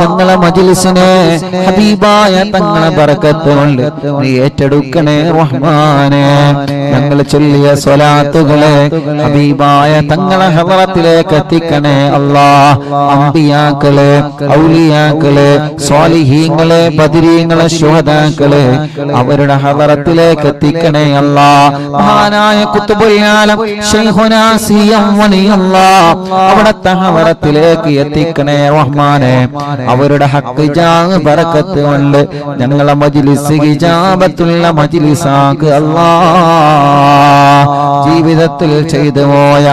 ഞങ്ങളെ മജ്ലിസിനെ ഹബീബായ തങ്ങളെ ബറക്കത്ത് കൊണ്ട് നീ ഏറ്റെടുക്കണേ റഹ്മാനേ. ഞങ്ങൾ ചൊല്ലിയ സ്വലാത്തുകളെ ഹബീബായ തങ്ങളെ ഹളറത്തിലേക്ക് എത്തിക്കണേ അല്ലാഹ്. അംബിയാക്കളെ, ഔലിയാക്കളെ, സ്വാലിഹീങ്ങളെ, ബദരീങ്ങളെ, ശുഹദാക്കളെ അവരുടെ ഹളറത്തിലേക്ക് എത്തിക്കണേ അല്ലാഹ്. മഹാനായ ഖുത്ബുൽ ആലം ശൈഖുനാ സിയം വലിയല്ലാഹ് അവിടത്തെ ഹളറത്തിലേക്ക് എത്തിക്കണേ റഹ്മാനേ. അവരുടെ ഹഖ് ജാഹ് ബറക്കത്ത് കൊണ്ട് ഞങ്ങളെ മജ്ലിസ് ഇജാബത്തുള്ള മജ്ലിസാക്ക് അല്ലാഹ്. ജീവിതത്തിൽ ചെയ്തു പോയ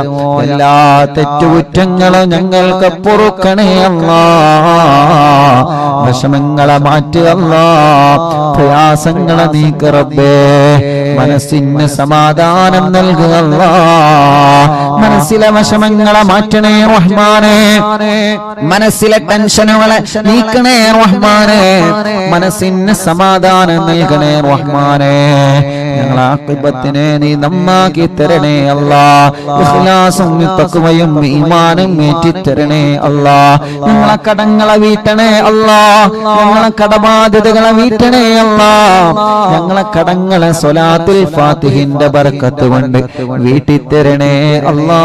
എല്ലാ തെറ്റുകുറ്റങ്ങളും ഞങ്ങൾക്ക് പൊറുക്കണേ അല്ലാഹ്. വിഷമങ്ങളെ മാറ്റുക അല്ലാഹ്, പ്രയാസങ്ങളെ നീക്ക് റബ്ബേ. മനസ്സിന് സമാധാനം നൽകുക അല്ലാഹ്. മനസ്സിലെ വിഷമങ്ങളെ മാറ്റണേ റഹ്മാനേ. മനസ്സിലെ ടെൻഷനുകളെ നീക്കണേ റഹ്മാനേ. മനസ്സിന് സമാധാനം നൽകണേ റഹ്മാനേ. ഞങ്ങളെ ആഖിബത്തിനെ നീ നന്നാക്കി തരണേ അല്ലാ. ഇഖ്ലാസും തഖ്വയും ഈമാനും ഏറ്റിത്തരണേ അല്ലാ. ഞങ്ങളെ കടങ്ങളെ വീട്ടണേ അല്ലാ. ഞങ്ങളെ കടബാധ്യതകളെ വീട്ടണേ അല്ലാ. ഞങ്ങളെ കടങ്ങളെ സ്വലാത്തുൽ ഫാത്തിഹിന്റെ ബർക്കത്ത് കൊണ്ട് വീട്ടിത്തരണേ അല്ലാ.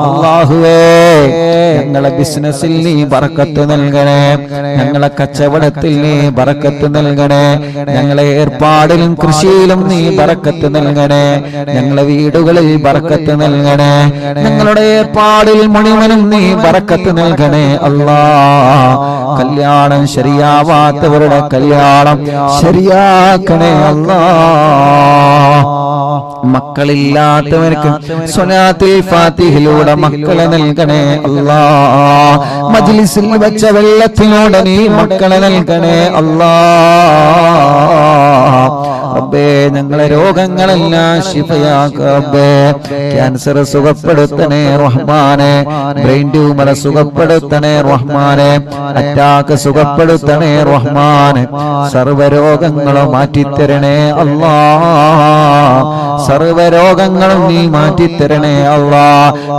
അല്ലാഹുവേ ഞങ്ങളെ ബിസിനസ്സിൽ നീ ബർക്കത്ത് നൽകണേ. ഞങ്ങളെ കച്ചവടത്തിൽ നീ ബർക്കത്ത് നൽകണേ. ഞങ്ങളെ ഏർപ്പാടിലും കൃഷിയിലും നീ ബർക്കത്ത് നൽകണേ. ഞങ്ങളെ വീടുകളിൽ ബർക്കത്ത് നൽകണേ. ഞങ്ങളുടെ ഏർപ്പാടിൽ മുഴുവനും നീ ബർക്കത്ത് നൽകണേ അല്ലാ. കല്യാണം ശരിയാവാത്തവരുടെ കല്യാണം ശരിയാക്കണേ അല്ലാ. മക്കളില്ലാത്തവർക്ക് സ്വലാത്തുൽ ഫാത്തിഹിലൂടെ മക്കളെ നൽകണേ അല്ലാ. മജ്ലിസിൽ വെച്ച വെള്ളത്തിലൂടെ നീ മക്കളെ നൽകണേ അല്ലാ. റബ്ബേ ഞങ്ങളെ രോഗങ്ങളെല്ലാം ശിഫയാക്കുക റബ്ബേ. ക്യാൻസർ സുഖപ്പെടുത്തണേ റഹ്മാനെ. ബ്രെയിൻ ട്യൂമർ സുഖപ്പെടുത്തണേ റഹ്മാനെ. അറ്റാക്ക് സുഖപ്പെടുത്തണേ റഹ്മാനെ. സർവ്വരോഗങ്ങളും മാറ്റിത്തരണേ അല്ലാ. സർവ്വരോഗങ്ങളും നീ മാറ്റിത്തരണേ അല്ലാ.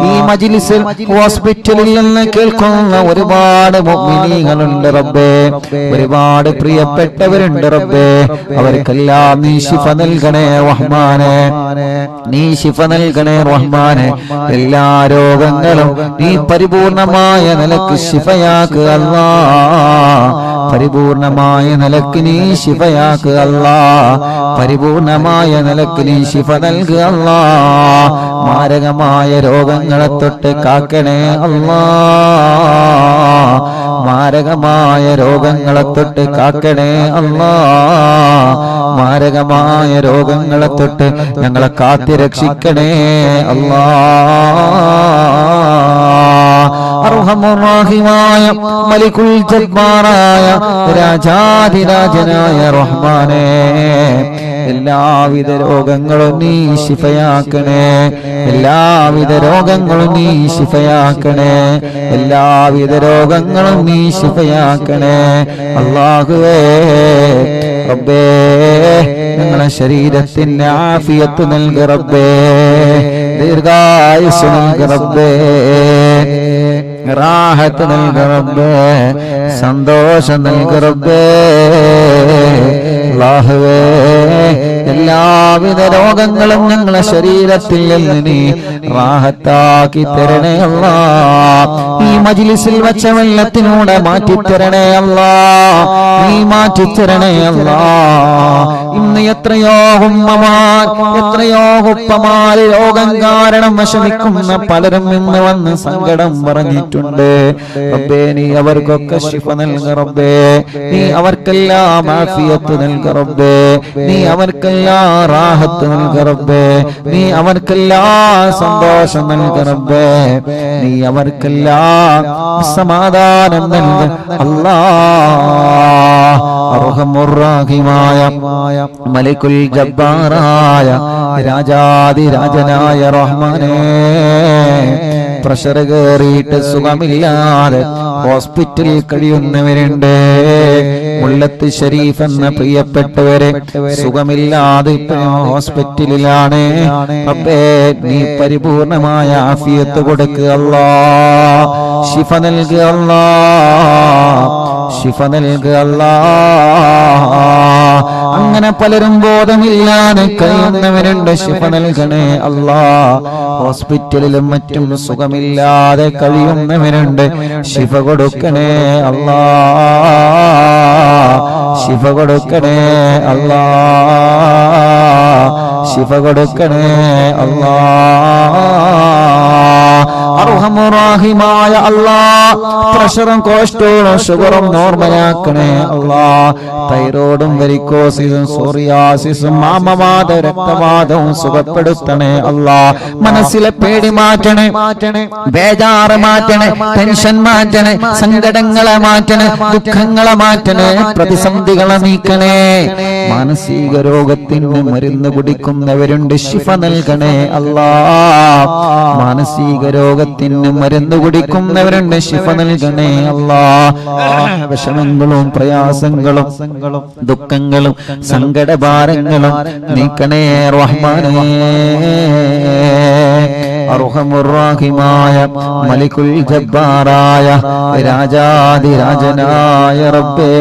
ഈ മജ്ലിസിൽ ഹോസ്പിറ്റലിൽ നിന്ന് കേൾക്കുന്ന ഒരുപാട് മുഅ്മിനീങ്ങളുണ്ട് റബ്ബേ. ഒരുപാട് പ്രിയപ്പെട്ടവരുണ്ട് റബ്ബേ. അവർക്കെല്ലാം നീ ശിഫ നൽകണേ റഹ്മാനെ. നീ ശിഫ നൽകണേ റഹ്മാനെ. എല്ലാ രോഗങ്ങളും നീ പരിപൂർണമായ നിലക്ക് ശിഫയാക്കുക അല്ലാ. പരിപൂർണമായ നിലക്ക് നീ ശിഫയാക്കുക അല്ലാ. പരിപൂർണമായ നിലക്ക് നീ ശിഫ നൽകുക അല്ലാ. മാരകമായ രോഗങ്ങളെ തൊട്ട് കാക്കണേ അല്ലാ. മാരകമായ രോഗങ്ങളെ തൊട്ട് കാക്കണേ അല്ലാ. മാരകമായ രോഗങ്ങളെ തൊട്ട് ഞങ്ങളെ കാത്തിരക്ഷിക്കണേ അല്ലാ. അർഹമുർ റഹീമായ മലികുൽ ജബ്ബാറായ രാജാധിരാജനായ റഹ്മാനേ, എല്ലാവിധ രോഗങ്ങളും നീ ശിഫയാക്കണേ. എല്ലാവിധ രോഗങ്ങളും നീ ശിഫയാക്കണേ. എല്ലാവിധ രോഗങ്ങളും നീ ശിഫയാക്കണേ അല്ലാഹുവേ. റബ്ബേ ഞങ്ങളെ ശരീരത്തിന് ആഫിയത്ത് നൽകി റബ്ബേ. ദീർഘായുസ്സ് നൽകി റബ്ബേ. റാഹത്ത് നൽകി റബ്ബേ. സന്തോഷം നൽകി റബ്ബേ. അല്ലാഹുവേ എല്ലാവിധ രോഗങ്ങളും ഞങ്ങളെ ശരീരത്തിൽ നിന്ന് നീ റാഹത്താക്കി തരണേ അല്ലാ. ഈ മജ്ലിസിൽ വെച്ച വെള്ളത്തിലൂടെ മാറ്റിത്തരണേ അല്ലാ. നീ മാറ്റിത്തരണേ അല്ലാ. ഇന്ന് എത്രയോ ഉമ്മമാർ, എത്രയോ ഉപ്പമാർ രോഗം കാരണം വിഷമിക്കുന്ന പലരും ഇന്ന് വന്ന് സങ്കടം പറഞ്ഞിട്ടുണ്ട് റബ്ബേ. നീ അവർക്കൊക്കെ ശിഫ നൽക റബ്ബേ. നീ അവർക്കെല്ലാം ആഫിയത്ത് നൽക റബ്ബേ. നീ അവർക്കെല്ലാം റാഹത്ത് നൽക റബ്ബേ. നീ അവർക്കെല്ലാം സന്തോഷം നൽക റബ്ബേ. നീ അവർക്കെല്ലാം സമാധാനം നൽക അല്ലാ. അർഹമുർ റഹീമായ മലികുൽ ജബ്ബാറായ രാജാധിരാജനായ റഹ്മാനേ, പ്രഷർ കയറിയിട്ട് സുഖമില്ലാതെ ഹോസ്പിറ്റലിൽ കഴിയുന്നവരുണ്ട്. മുല്ലത്ത് ഷരീഫ് എന്ന പ്രിയപ്പെട്ടവരെ സുഖമില്ലാതെ ഹോസ്പിറ്റലിലാണ്. റബ്ബേ നീ പരിപൂർണമായ ആഫിയത്ത് കൊടുക്കുക അല്ലാ. ശിഫ നൽകുക അല്ലാ. ശിഫ നൽകുക അല്ലാ. അങ്ങനെ പലരും ബോധമില്ലാതെ കഴിയുന്നവരുണ്ട്. ശിഫ നൽകണേ അല്ലാ. ഹോസ്പിറ്റലിലും മറ്റും സുഖമില്ലാതെ കഴിയുന്നവരുണ്ട്. ശിഫ കൊടുക്കണേ അല്ലാ. ശിഫ കൊടുക്കണേ അല്ലാ. ശിഫ കൊടുക്കണേ അല്ലാ. അർഹമുർ റഹീമായ അല്ലാ, പ്രഷറും കൊളസ്ട്രോളും ഷുഗറും നോർമലാക്കണേ അല്ലാ. തൈറോയിഡും വെരിക്കോസിസും സോറിയാസിസും ആമവാദ രക്തവാദവും സുഖപ്പെടുത്തണേ അല്ലാ. മനസ്സിലെ പേടി മാറ്റണേ, ബേജാറ് മാറ്റണേ, ടെൻഷൻ മാറ്റണേ, സങ്കടങ്ങളെ മാറ്റണേ, ദുഃഖങ്ങളെ മാറ്റണേ, പ്രതിസന്ധികളെ നീക്കണേ. മാനസിക രോഗത്തിന് മരുന്ന് കുടിക്കുന്നവരുണ്ട്. ശിഫ നൽകണേ അല്ലാ. മാനസിക രോഗത്തിന് രോഗത്തിന് മരുന്ന് കുടിക്കുന്നവരുണ്ട്, ശിഫ നൽകണേ അല്ലാ. വിഷമങ്ങളും പ്രയാസങ്ങളും ദുഃഖങ്ങളും സങ്കടഭാരങ്ങളും നീക്കണേ റഹ്മാനേ. അർഹമുർറഹീമായ മലികുൽ ജബ്ബാറായ രാജാധിരാജനായ റബ്ബേ,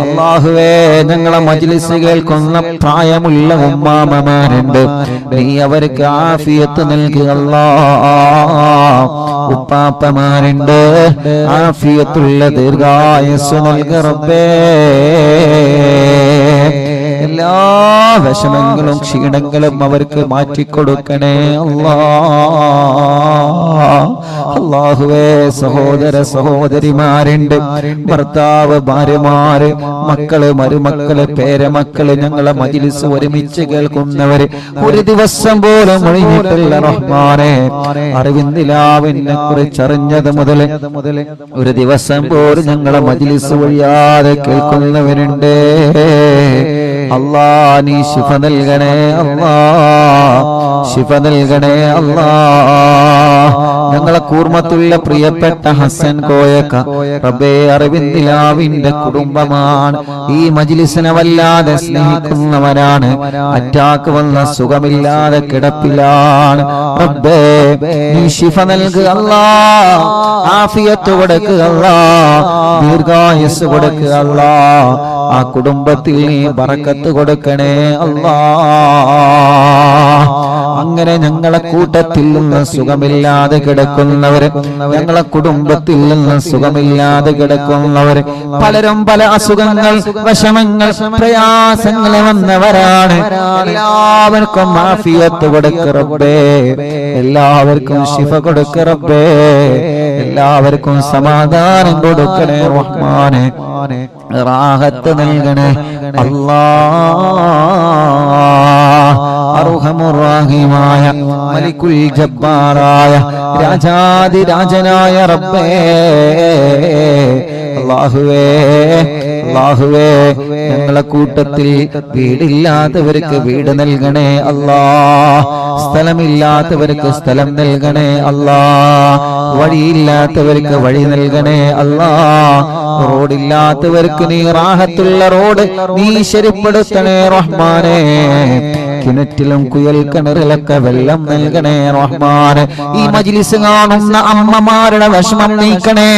അല്ലാഹുവേ, ഞങ്ങളെ മജ്ലിസ് കേൾക്കുന്ന പ്രായമുള്ള ഉമ്മാമമാരുണ്ട്, നീ അവർക്ക് ആഫിയത്ത് നൽകുക അല്ലാഹ്. ഉപ്പാപ്പമാരുണ്ട്, ആഫിയത്തുള്ള ദീർഘായുസ്സ് നൽകുക റബ്ബേ. എല്ലാ വിഷമങ്ങളും ക്ഷീണങ്ങളും അവർക്ക് മാറ്റിക്കൊടുക്കണേ അല്ലാഹുവേ. സഹോദര സഹോദരിമാരുണ്ട്, ഭർത്താവ്, ഭാര്യമാര്, മക്കള്, മരുമക്കള്, പേരമക്കള്, ഞങ്ങളെ മജ്ലിസ് ഒരുമിച്ച് കേൾക്കുന്നവര് ഒരു ദിവസം പോലും ഒഴിഞ്ഞിട്ടില്ല റഹ്മാനെ. അറിവിന്ദിലാവിനെ കുറിച്ചറിഞ്ഞത് മുതൽ ഒരു ദിവസം പോലും ഞങ്ങളെ മജ്ലിസ് ഒഴിയാതെ കേൾക്കുന്നവരുണ്ട്. അല്ലാ, നീ ശിഫ നൽകണേ അല്ലാ, ശിഫ നൽകണേ അല്ലാ. ഞങ്ങളെ കൂർമ്മത്തുള്ള പ്രിയപ്പെട്ട ഹസൻ കോയക്ക റബ്ബേ, അറിവിന്ദിലാവിന്റെ കുടുംബമാണ്. ഈ മജ്ലിസിനെ വല്ലാതെ സ്നേഹിക്കുന്നവരാണ്. അറ്റാക്ക് വന്ന സുഖമില്ലാതെ കിടപ്പിലാണ്. റബ്ബേ, നീ ശിഫ നൽകുക അല്ലാ, ആഫിയത്ത് കൊടുക്കുക അല്ലാ, ദീർഘായുസ്സ് കൊടുക്കുക അല്ലാ. ആ കുടുംബത്തിൽ നീ ബറക്കത്ത് കൊടുക്കണേ അല്ലാ. അങ്ങനെ ഞങ്ങളെ കൂട്ടത്തിൽ നിന്ന് സുഖമില്ലാതെ കിടക്കുന്നവര്, ഞങ്ങളെ കുടുംബത്തിൽ നിന്ന് സുഖമില്ലാതെ കിടക്കുന്നവര്, പലരും പല അസുഖങ്ങൾ, വിഷമങ്ങൾ, പ്രയാസങ്ങൾ വന്നവരാണ്. എല്ലാവർക്കും ആഫിയത്ത് കൊടുക്ക റബ്ബേ, എല്ലാവർക്കും ശിഫ കൊടുക്ക റബ്ബേ, എല്ലാവർക്കും സമാധാനം കൊടുക്കണേ റഹ്മാനെ. റാഹത്ത് നൽകണേ അല്ലാഹ്. അർഹമുർറഹീമായ മലികുൽ ജബ്ബാറായ രാജാധിരാജനായ റബ്ബേ, അല്ലാഹുവേ, അല്ലാഹുവേ, ഞങ്ങളെ കൂട്ടത്തിൽ വീടില്ലാത്തവർക്ക് വീട് നൽകണേ അല്ലാ, സ്ഥലമില്ലാത്തവർക്ക് സ്ഥലം നൽകണേ അല്ലാ, വഴിയില്ലാത്തവർക്ക് വഴി നൽകണേ അല്ലാ, റോഡില്ലാത്തവർക്ക് നീ റാഹത്തുള്ള റോഡ് നീ ശരിപ്പെടുത്തണേ റഹ്മാനെ. കിണറ്റിലും കുയൽ കിണറിലൊക്കെ വെള്ളം നൽകണേ റഹ്മാനെ. ഈ മജ്ലിസ് കാണുന്ന അമ്മമാരുടെ വിഷമം നീക്കണേ,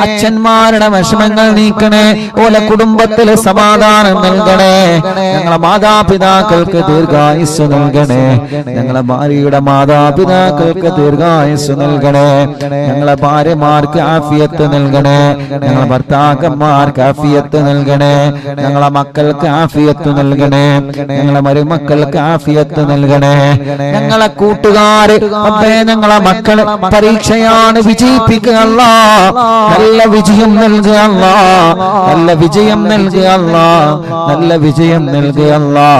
അച്ഛന്മാരുടെ വിഷമങ്ങൾ നീക്കണേ, ഓല കുടുംബത്തില് സമാധാനം നൽകണേ. ഞങ്ങളെ മാതാപിതാക്കൾക്ക് ദീർഘായുസ് നൽകണേ, ഞങ്ങളെ ഭാര്യയുടെ മാതാപിതാക്കൾക്ക് ദീർഘായുസ് നൽകണേ, ഞങ്ങളെ ഭാര്യമാർക്ക് ആഫിയത്ത് നൽകണേ, ഞങ്ങളെ ഭർത്താക്കന്മാർക്ക് ആഫിയത്ത് നൽകണേ, ഞങ്ങളെ മക്കൾക്ക് ആഫിയത്ത് നൽകണേ, ഞങ്ങളെ മരുമക്കൾക്ക് ആഫിയത്ത് നൽകണേ. ഞങ്ങളെ കൂട്ടുകാര്, ഞങ്ങളെ മക്കള് പരീക്ഷയാണ്, വിജയിപ്പിക്കുക അല്ലാ, നല്ല വിജയം നൽകുക അല്ലാ, നല്ല വിജയം നൽകുക അല്ലാ, നല്ല വിജയം നൽകുക അല്ലാ,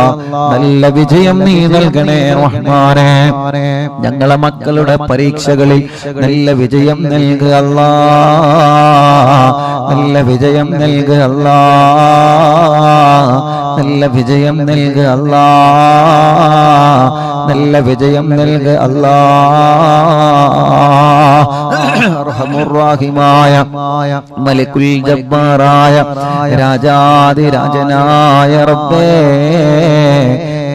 നല്ല വിജയം നീ നൽകണേ റഹ്മാനെ. ഞങ്ങളെ മക്കളുടെ പരീക്ഷകളിൽ നല്ല വിജയം നൽകുക അല്ലാ, നല്ല വിജയം നൽകുക അല്ലാ, നല്ല വിജയം നൽകുക അല്ലാ, നല്ല വിജയം നൽകുക അല്ലാ. അർഹമുർറഹീമായ മലികുൽ ജബ്ബാറായ രാജാധിരാജനായ റബ്ബേ,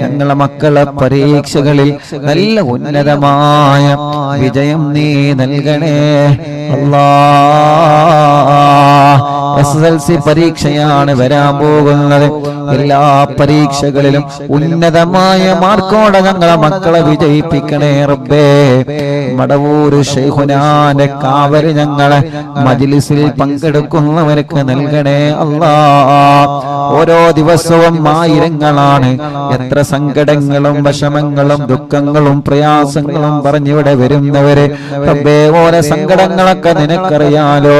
ഞങ്ങളെ മക്കളെ പരീക്ഷകളിൽ നല്ല ഉന്നതമായ വിജയം നീ നൽകണേ അല്ലാ. SSLC പരീക്ഷയാണ് വരാൻ പോകുന്നത്. എല്ലാ പരീക്ഷകളിലും ഉന്നതമായ മാർക്കോടെ ഞങ്ങളെ മക്കളെ വിജയിപ്പിക്കണേ റബ്ബേ. മടവൂര് ശൈഖുനാന്റെ കാവല് ഞങ്ങളെ മജ്ലിസിൽ പങ്കെടുക്കുന്നവർക്ക് നൽകണേ അല്ലാ. ഓരോ ദിവസവും ആയിരങ്ങളാണ് എത്ര സങ്കടങ്ങളും വിഷമങ്ങളും ദുഃഖങ്ങളും പ്രയാസങ്ങളും പറഞ്ഞിവിടെ വരുന്നവര്. റബ്ബേ, ഓരോ സങ്കടങ്ങളൊക്കെ നിനക്കറിയാലോ,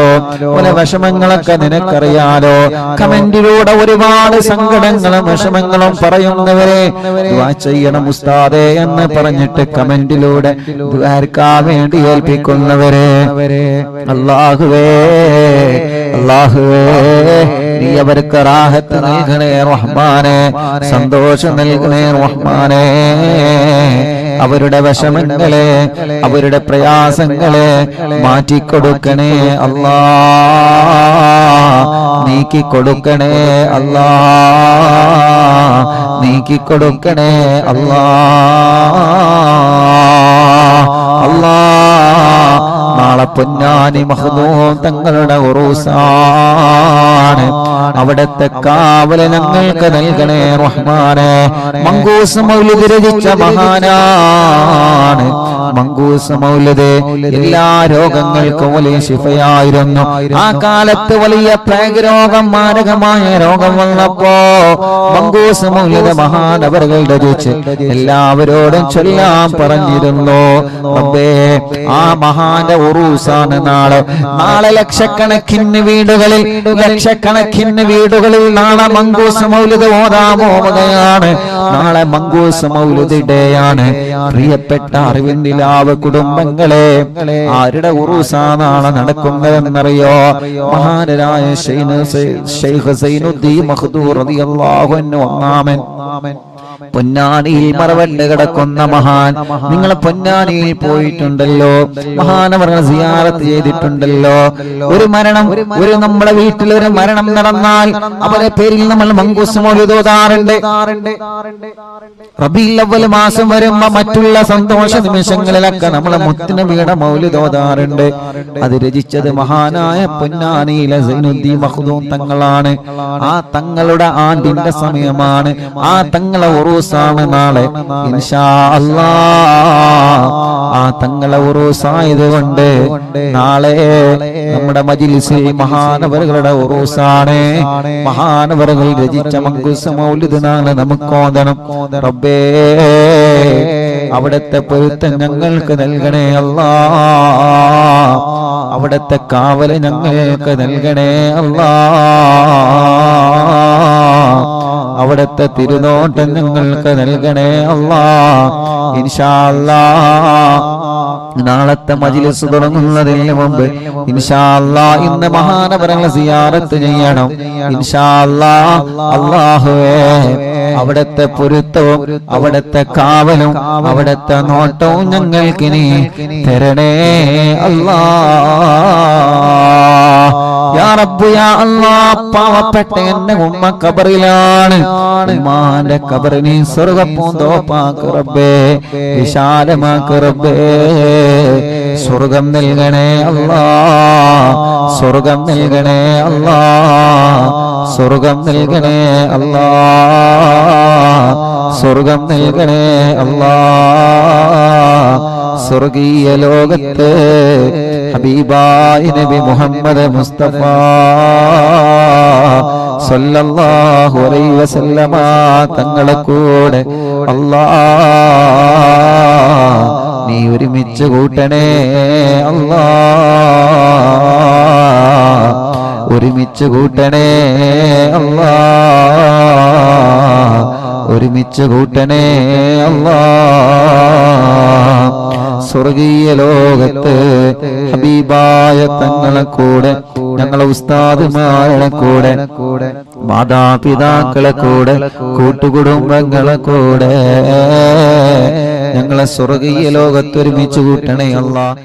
ഓരോ വിഷമങ്ങളൊക്കെ നിനക്കറിയാലോ. കമന്റിലൂടെ ഒരുപാട് സങ്കടങ്ങളും വിഷമങ്ങളും പറയുന്നവരെ ദുആ ചെയ്യണം ഉസ്താദേ എന്ന് പറഞ്ഞിട്ട് കമന്റിലൂടെ ദുആർക്കാൻ വേണ്ടി ഏൽപ്പിക്കുന്നവരെ അല്ലാഹുവേ അല്ലാഹുവേ നീ അവർക്ക് റാഹത്ത് നൽകണേ റഹ്മാനേ, സന്തോഷം നൽകണേ റഹ്മാനേ. അവരുടെ വിഷമങ്ങളെ അവരുടെ പ്രയാസങ്ങളെ മാറ്റിക്കൊടുക്കണേ അല്ലാ, നീക്കിക്കൊടുക്കണേ അല്ലാ, നീക്കിക്കൊടുക്കണേ അല്ലാ. അല്ലാ നാളെ പൊന്നാനി മഖ്ദൂം തങ്ങളുടെ ഉറൂസാണ്. അവിടത്തെ കാവല് ഞങ്ങൾക്ക് നൽകണേ റഹ്മാനേ. മങ്കൂസ് മൗലിദ് രചിച്ച മഹാനാണ്. മങ്കൂസ് മൗലിദ് എല്ലാ രോഗങ്ങൾക്കും വലിയ ശിഫയായിരുന്നു. ആ കാലത്ത് വലിയ പ്ലേഗ് രോഗം, മാരകമായ രോഗം വന്നപ്പോ മങ്കൂസ് മൗലിദ് മഹാനവറുകൾ രചിച്ച് എല്ലാവരോടും ചൊല്ലാൻ പറഞ്ഞിരുന്നു. റബ്ബേ ആ മഹാന്റെ ഉറൂസാണ് നാളെ. നാളെ ലക്ഷക്കണക്കിന് വീടുകളിൽ നാളെ മങ്കൂസ് മൗലിദ് ഓതാൻ പോവുകയാണ്. നാളെ മങ്കൂസ് മൗലിദ് ഡേയാണ്. പ്രിയപ്പെട്ട അറിവിന്ദിലാവ് കുടുംബങ്ങളെ, ആരുടെ ഉറൂസാ നാളെ നടക്കുന്നതെന്നറിയോ? മഹാനരായ ശൈഖ് സൈനുദ്ദീൻ മഖ്ദൂർ റളിയല്ലാഹു അൻഹു ഒന്നാമൻ പൊന്നാനിയിൽ മറവണ്ട് കിടക്കുന്ന മഹാൻ. നിങ്ങൾ പൊന്നാനിയിൽ പോയിട്ടുണ്ടല്ലോ, മഹാനവറുകളെ സിയാറത്ത് ചെയ്തിട്ടുണ്ടല്ലോ. ഒരു മരണം, നമ്മുടെ വീട്ടിൽ ഒരു മരണം നടന്നാൽ അവരുടെ പേരിൽ നമ്മൾ മങ്കൂസ് മൗലിദ് ഓതാറുണ്ട്. റബീഉൽ അവ്വൽ മാസം വരുമ്പോ മറ്റുള്ള സന്തോഷ നിമിഷങ്ങളിലൊക്കെ നമ്മൾ മുത്തുനബിയുടെ മൗലിദ് ഓതാറുണ്ട്. അത് രചിച്ചത് മഹാനായ പൊന്നാനിയിലെ സൈനുദ്ദീൻ മഖ്ദൂം തങ്ങളാണ്. ആ തങ്ങളുടെ ആണ്ടിന്റെ സമയമാണ്. ആ തങ്ങളെ ഉറൂസാണ് നാളെ ഇൻഷാ അല്ലാഹ്. ആ തങ്ങളെ ഉറൂസായതുകൊണ്ട് നാളെ നമ്മുടെ മജ്‌ലിസിൽ മഹാനവറുകളുടെ ഉറൂസാണ്. മഹാനവറുകൾ രചിച്ച മങ്കൂസ് മൗലിദ് നാളെ നമുക്ക് ഓതണം. റബ്ബേ അവിടുത്തെ പൊരുത്തം ഞങ്ങൾക്ക് നൽകണേ അല്ലാഹ്. അവിടുത്തെ കാവല് ഞങ്ങൾക്ക് നൽകണേ അല്ലാഹ്. അവിടുത്തെ തിരുനോട്ടം ഞങ്ങൾക്ക് നൽകണേ അല്ലാഹ്. ഇൻഷാ അല്ലാഹ് നാളത്തെ മജ്‌ലിസ് തുടങ്ങുന്നതിന് മുമ്പ് ഇൻഷാ അല്ലാഹ് ഇന്ന് മഹാനവറുകളെ സിയാറത്ത് ചെയ്യണം ഇൻഷാ അല്ലാഹ്. അല്ലാഹുവേ അവിടുത്തെ പൊരുത്തവും അവിടുത്തെ കാവലും അവിടുത്തെ നോട്ടവും ഞങ്ങൾക്ക് നീ തരണേ അല്ലാഹ്. യാ റബ്ബ് യാ അല്ലാഹ്. പാവപ്പെട്ട എന്റെ ഉമ്മ ഖബറിലാണ്. ഉമ്മാന്റെ ഖബറിനെ സ്വർഗ്ഗപ്പൂന്തോപ്പാക്ക് റബ്ബേ, വിശാലമാക്ക് റബ്ബേ. സ്വർഗ്ഗം നൽകണേ അല്ലാഹ്, സ്വർഗ്ഗം നൽകണേ അല്ലാഹ്, സ്വർഗ്ഗം നൽകണേ അല്ലാഹ്, സ്വർഗ്ഗം നൽകണേ അല്ലാഹ്. സ്വർഗീയ ലോകത്ത് ഹബീബായ നബി മുഹമ്മദ് മുസ്തഫ സല്ലല്ലാഹു അലൈഹി വസല്ലമ തങ്ങളെ കൂടെ അല്ലാഹ് നീ ഒരുമിച്ച് കൂട്ടണേ അല്ലാഹ്, ഒരുമിച്ച് കൂട്ടണേ അല്ലാഹ്, ഒരുമിച്ച് കൂട്ടണേ അല്ലാഹ്. സ്വർഗീയ ലോകത്ത് ഹബീബായ തങ്ങളെ കൂടെ, ഞങ്ങളെ ഉസ്താദുമാരുടെ കൂടെ, മാതാപിതാക്കളെ കൂടെ, കൂട്ടുകുടുംബങ്ങളെ കൂടെ ഞങ്ങളെ സ്വർഗീയ ലോകത്ത് ഒരുമിച്ച് കൂട്ടണേ അല്ലാഹ്.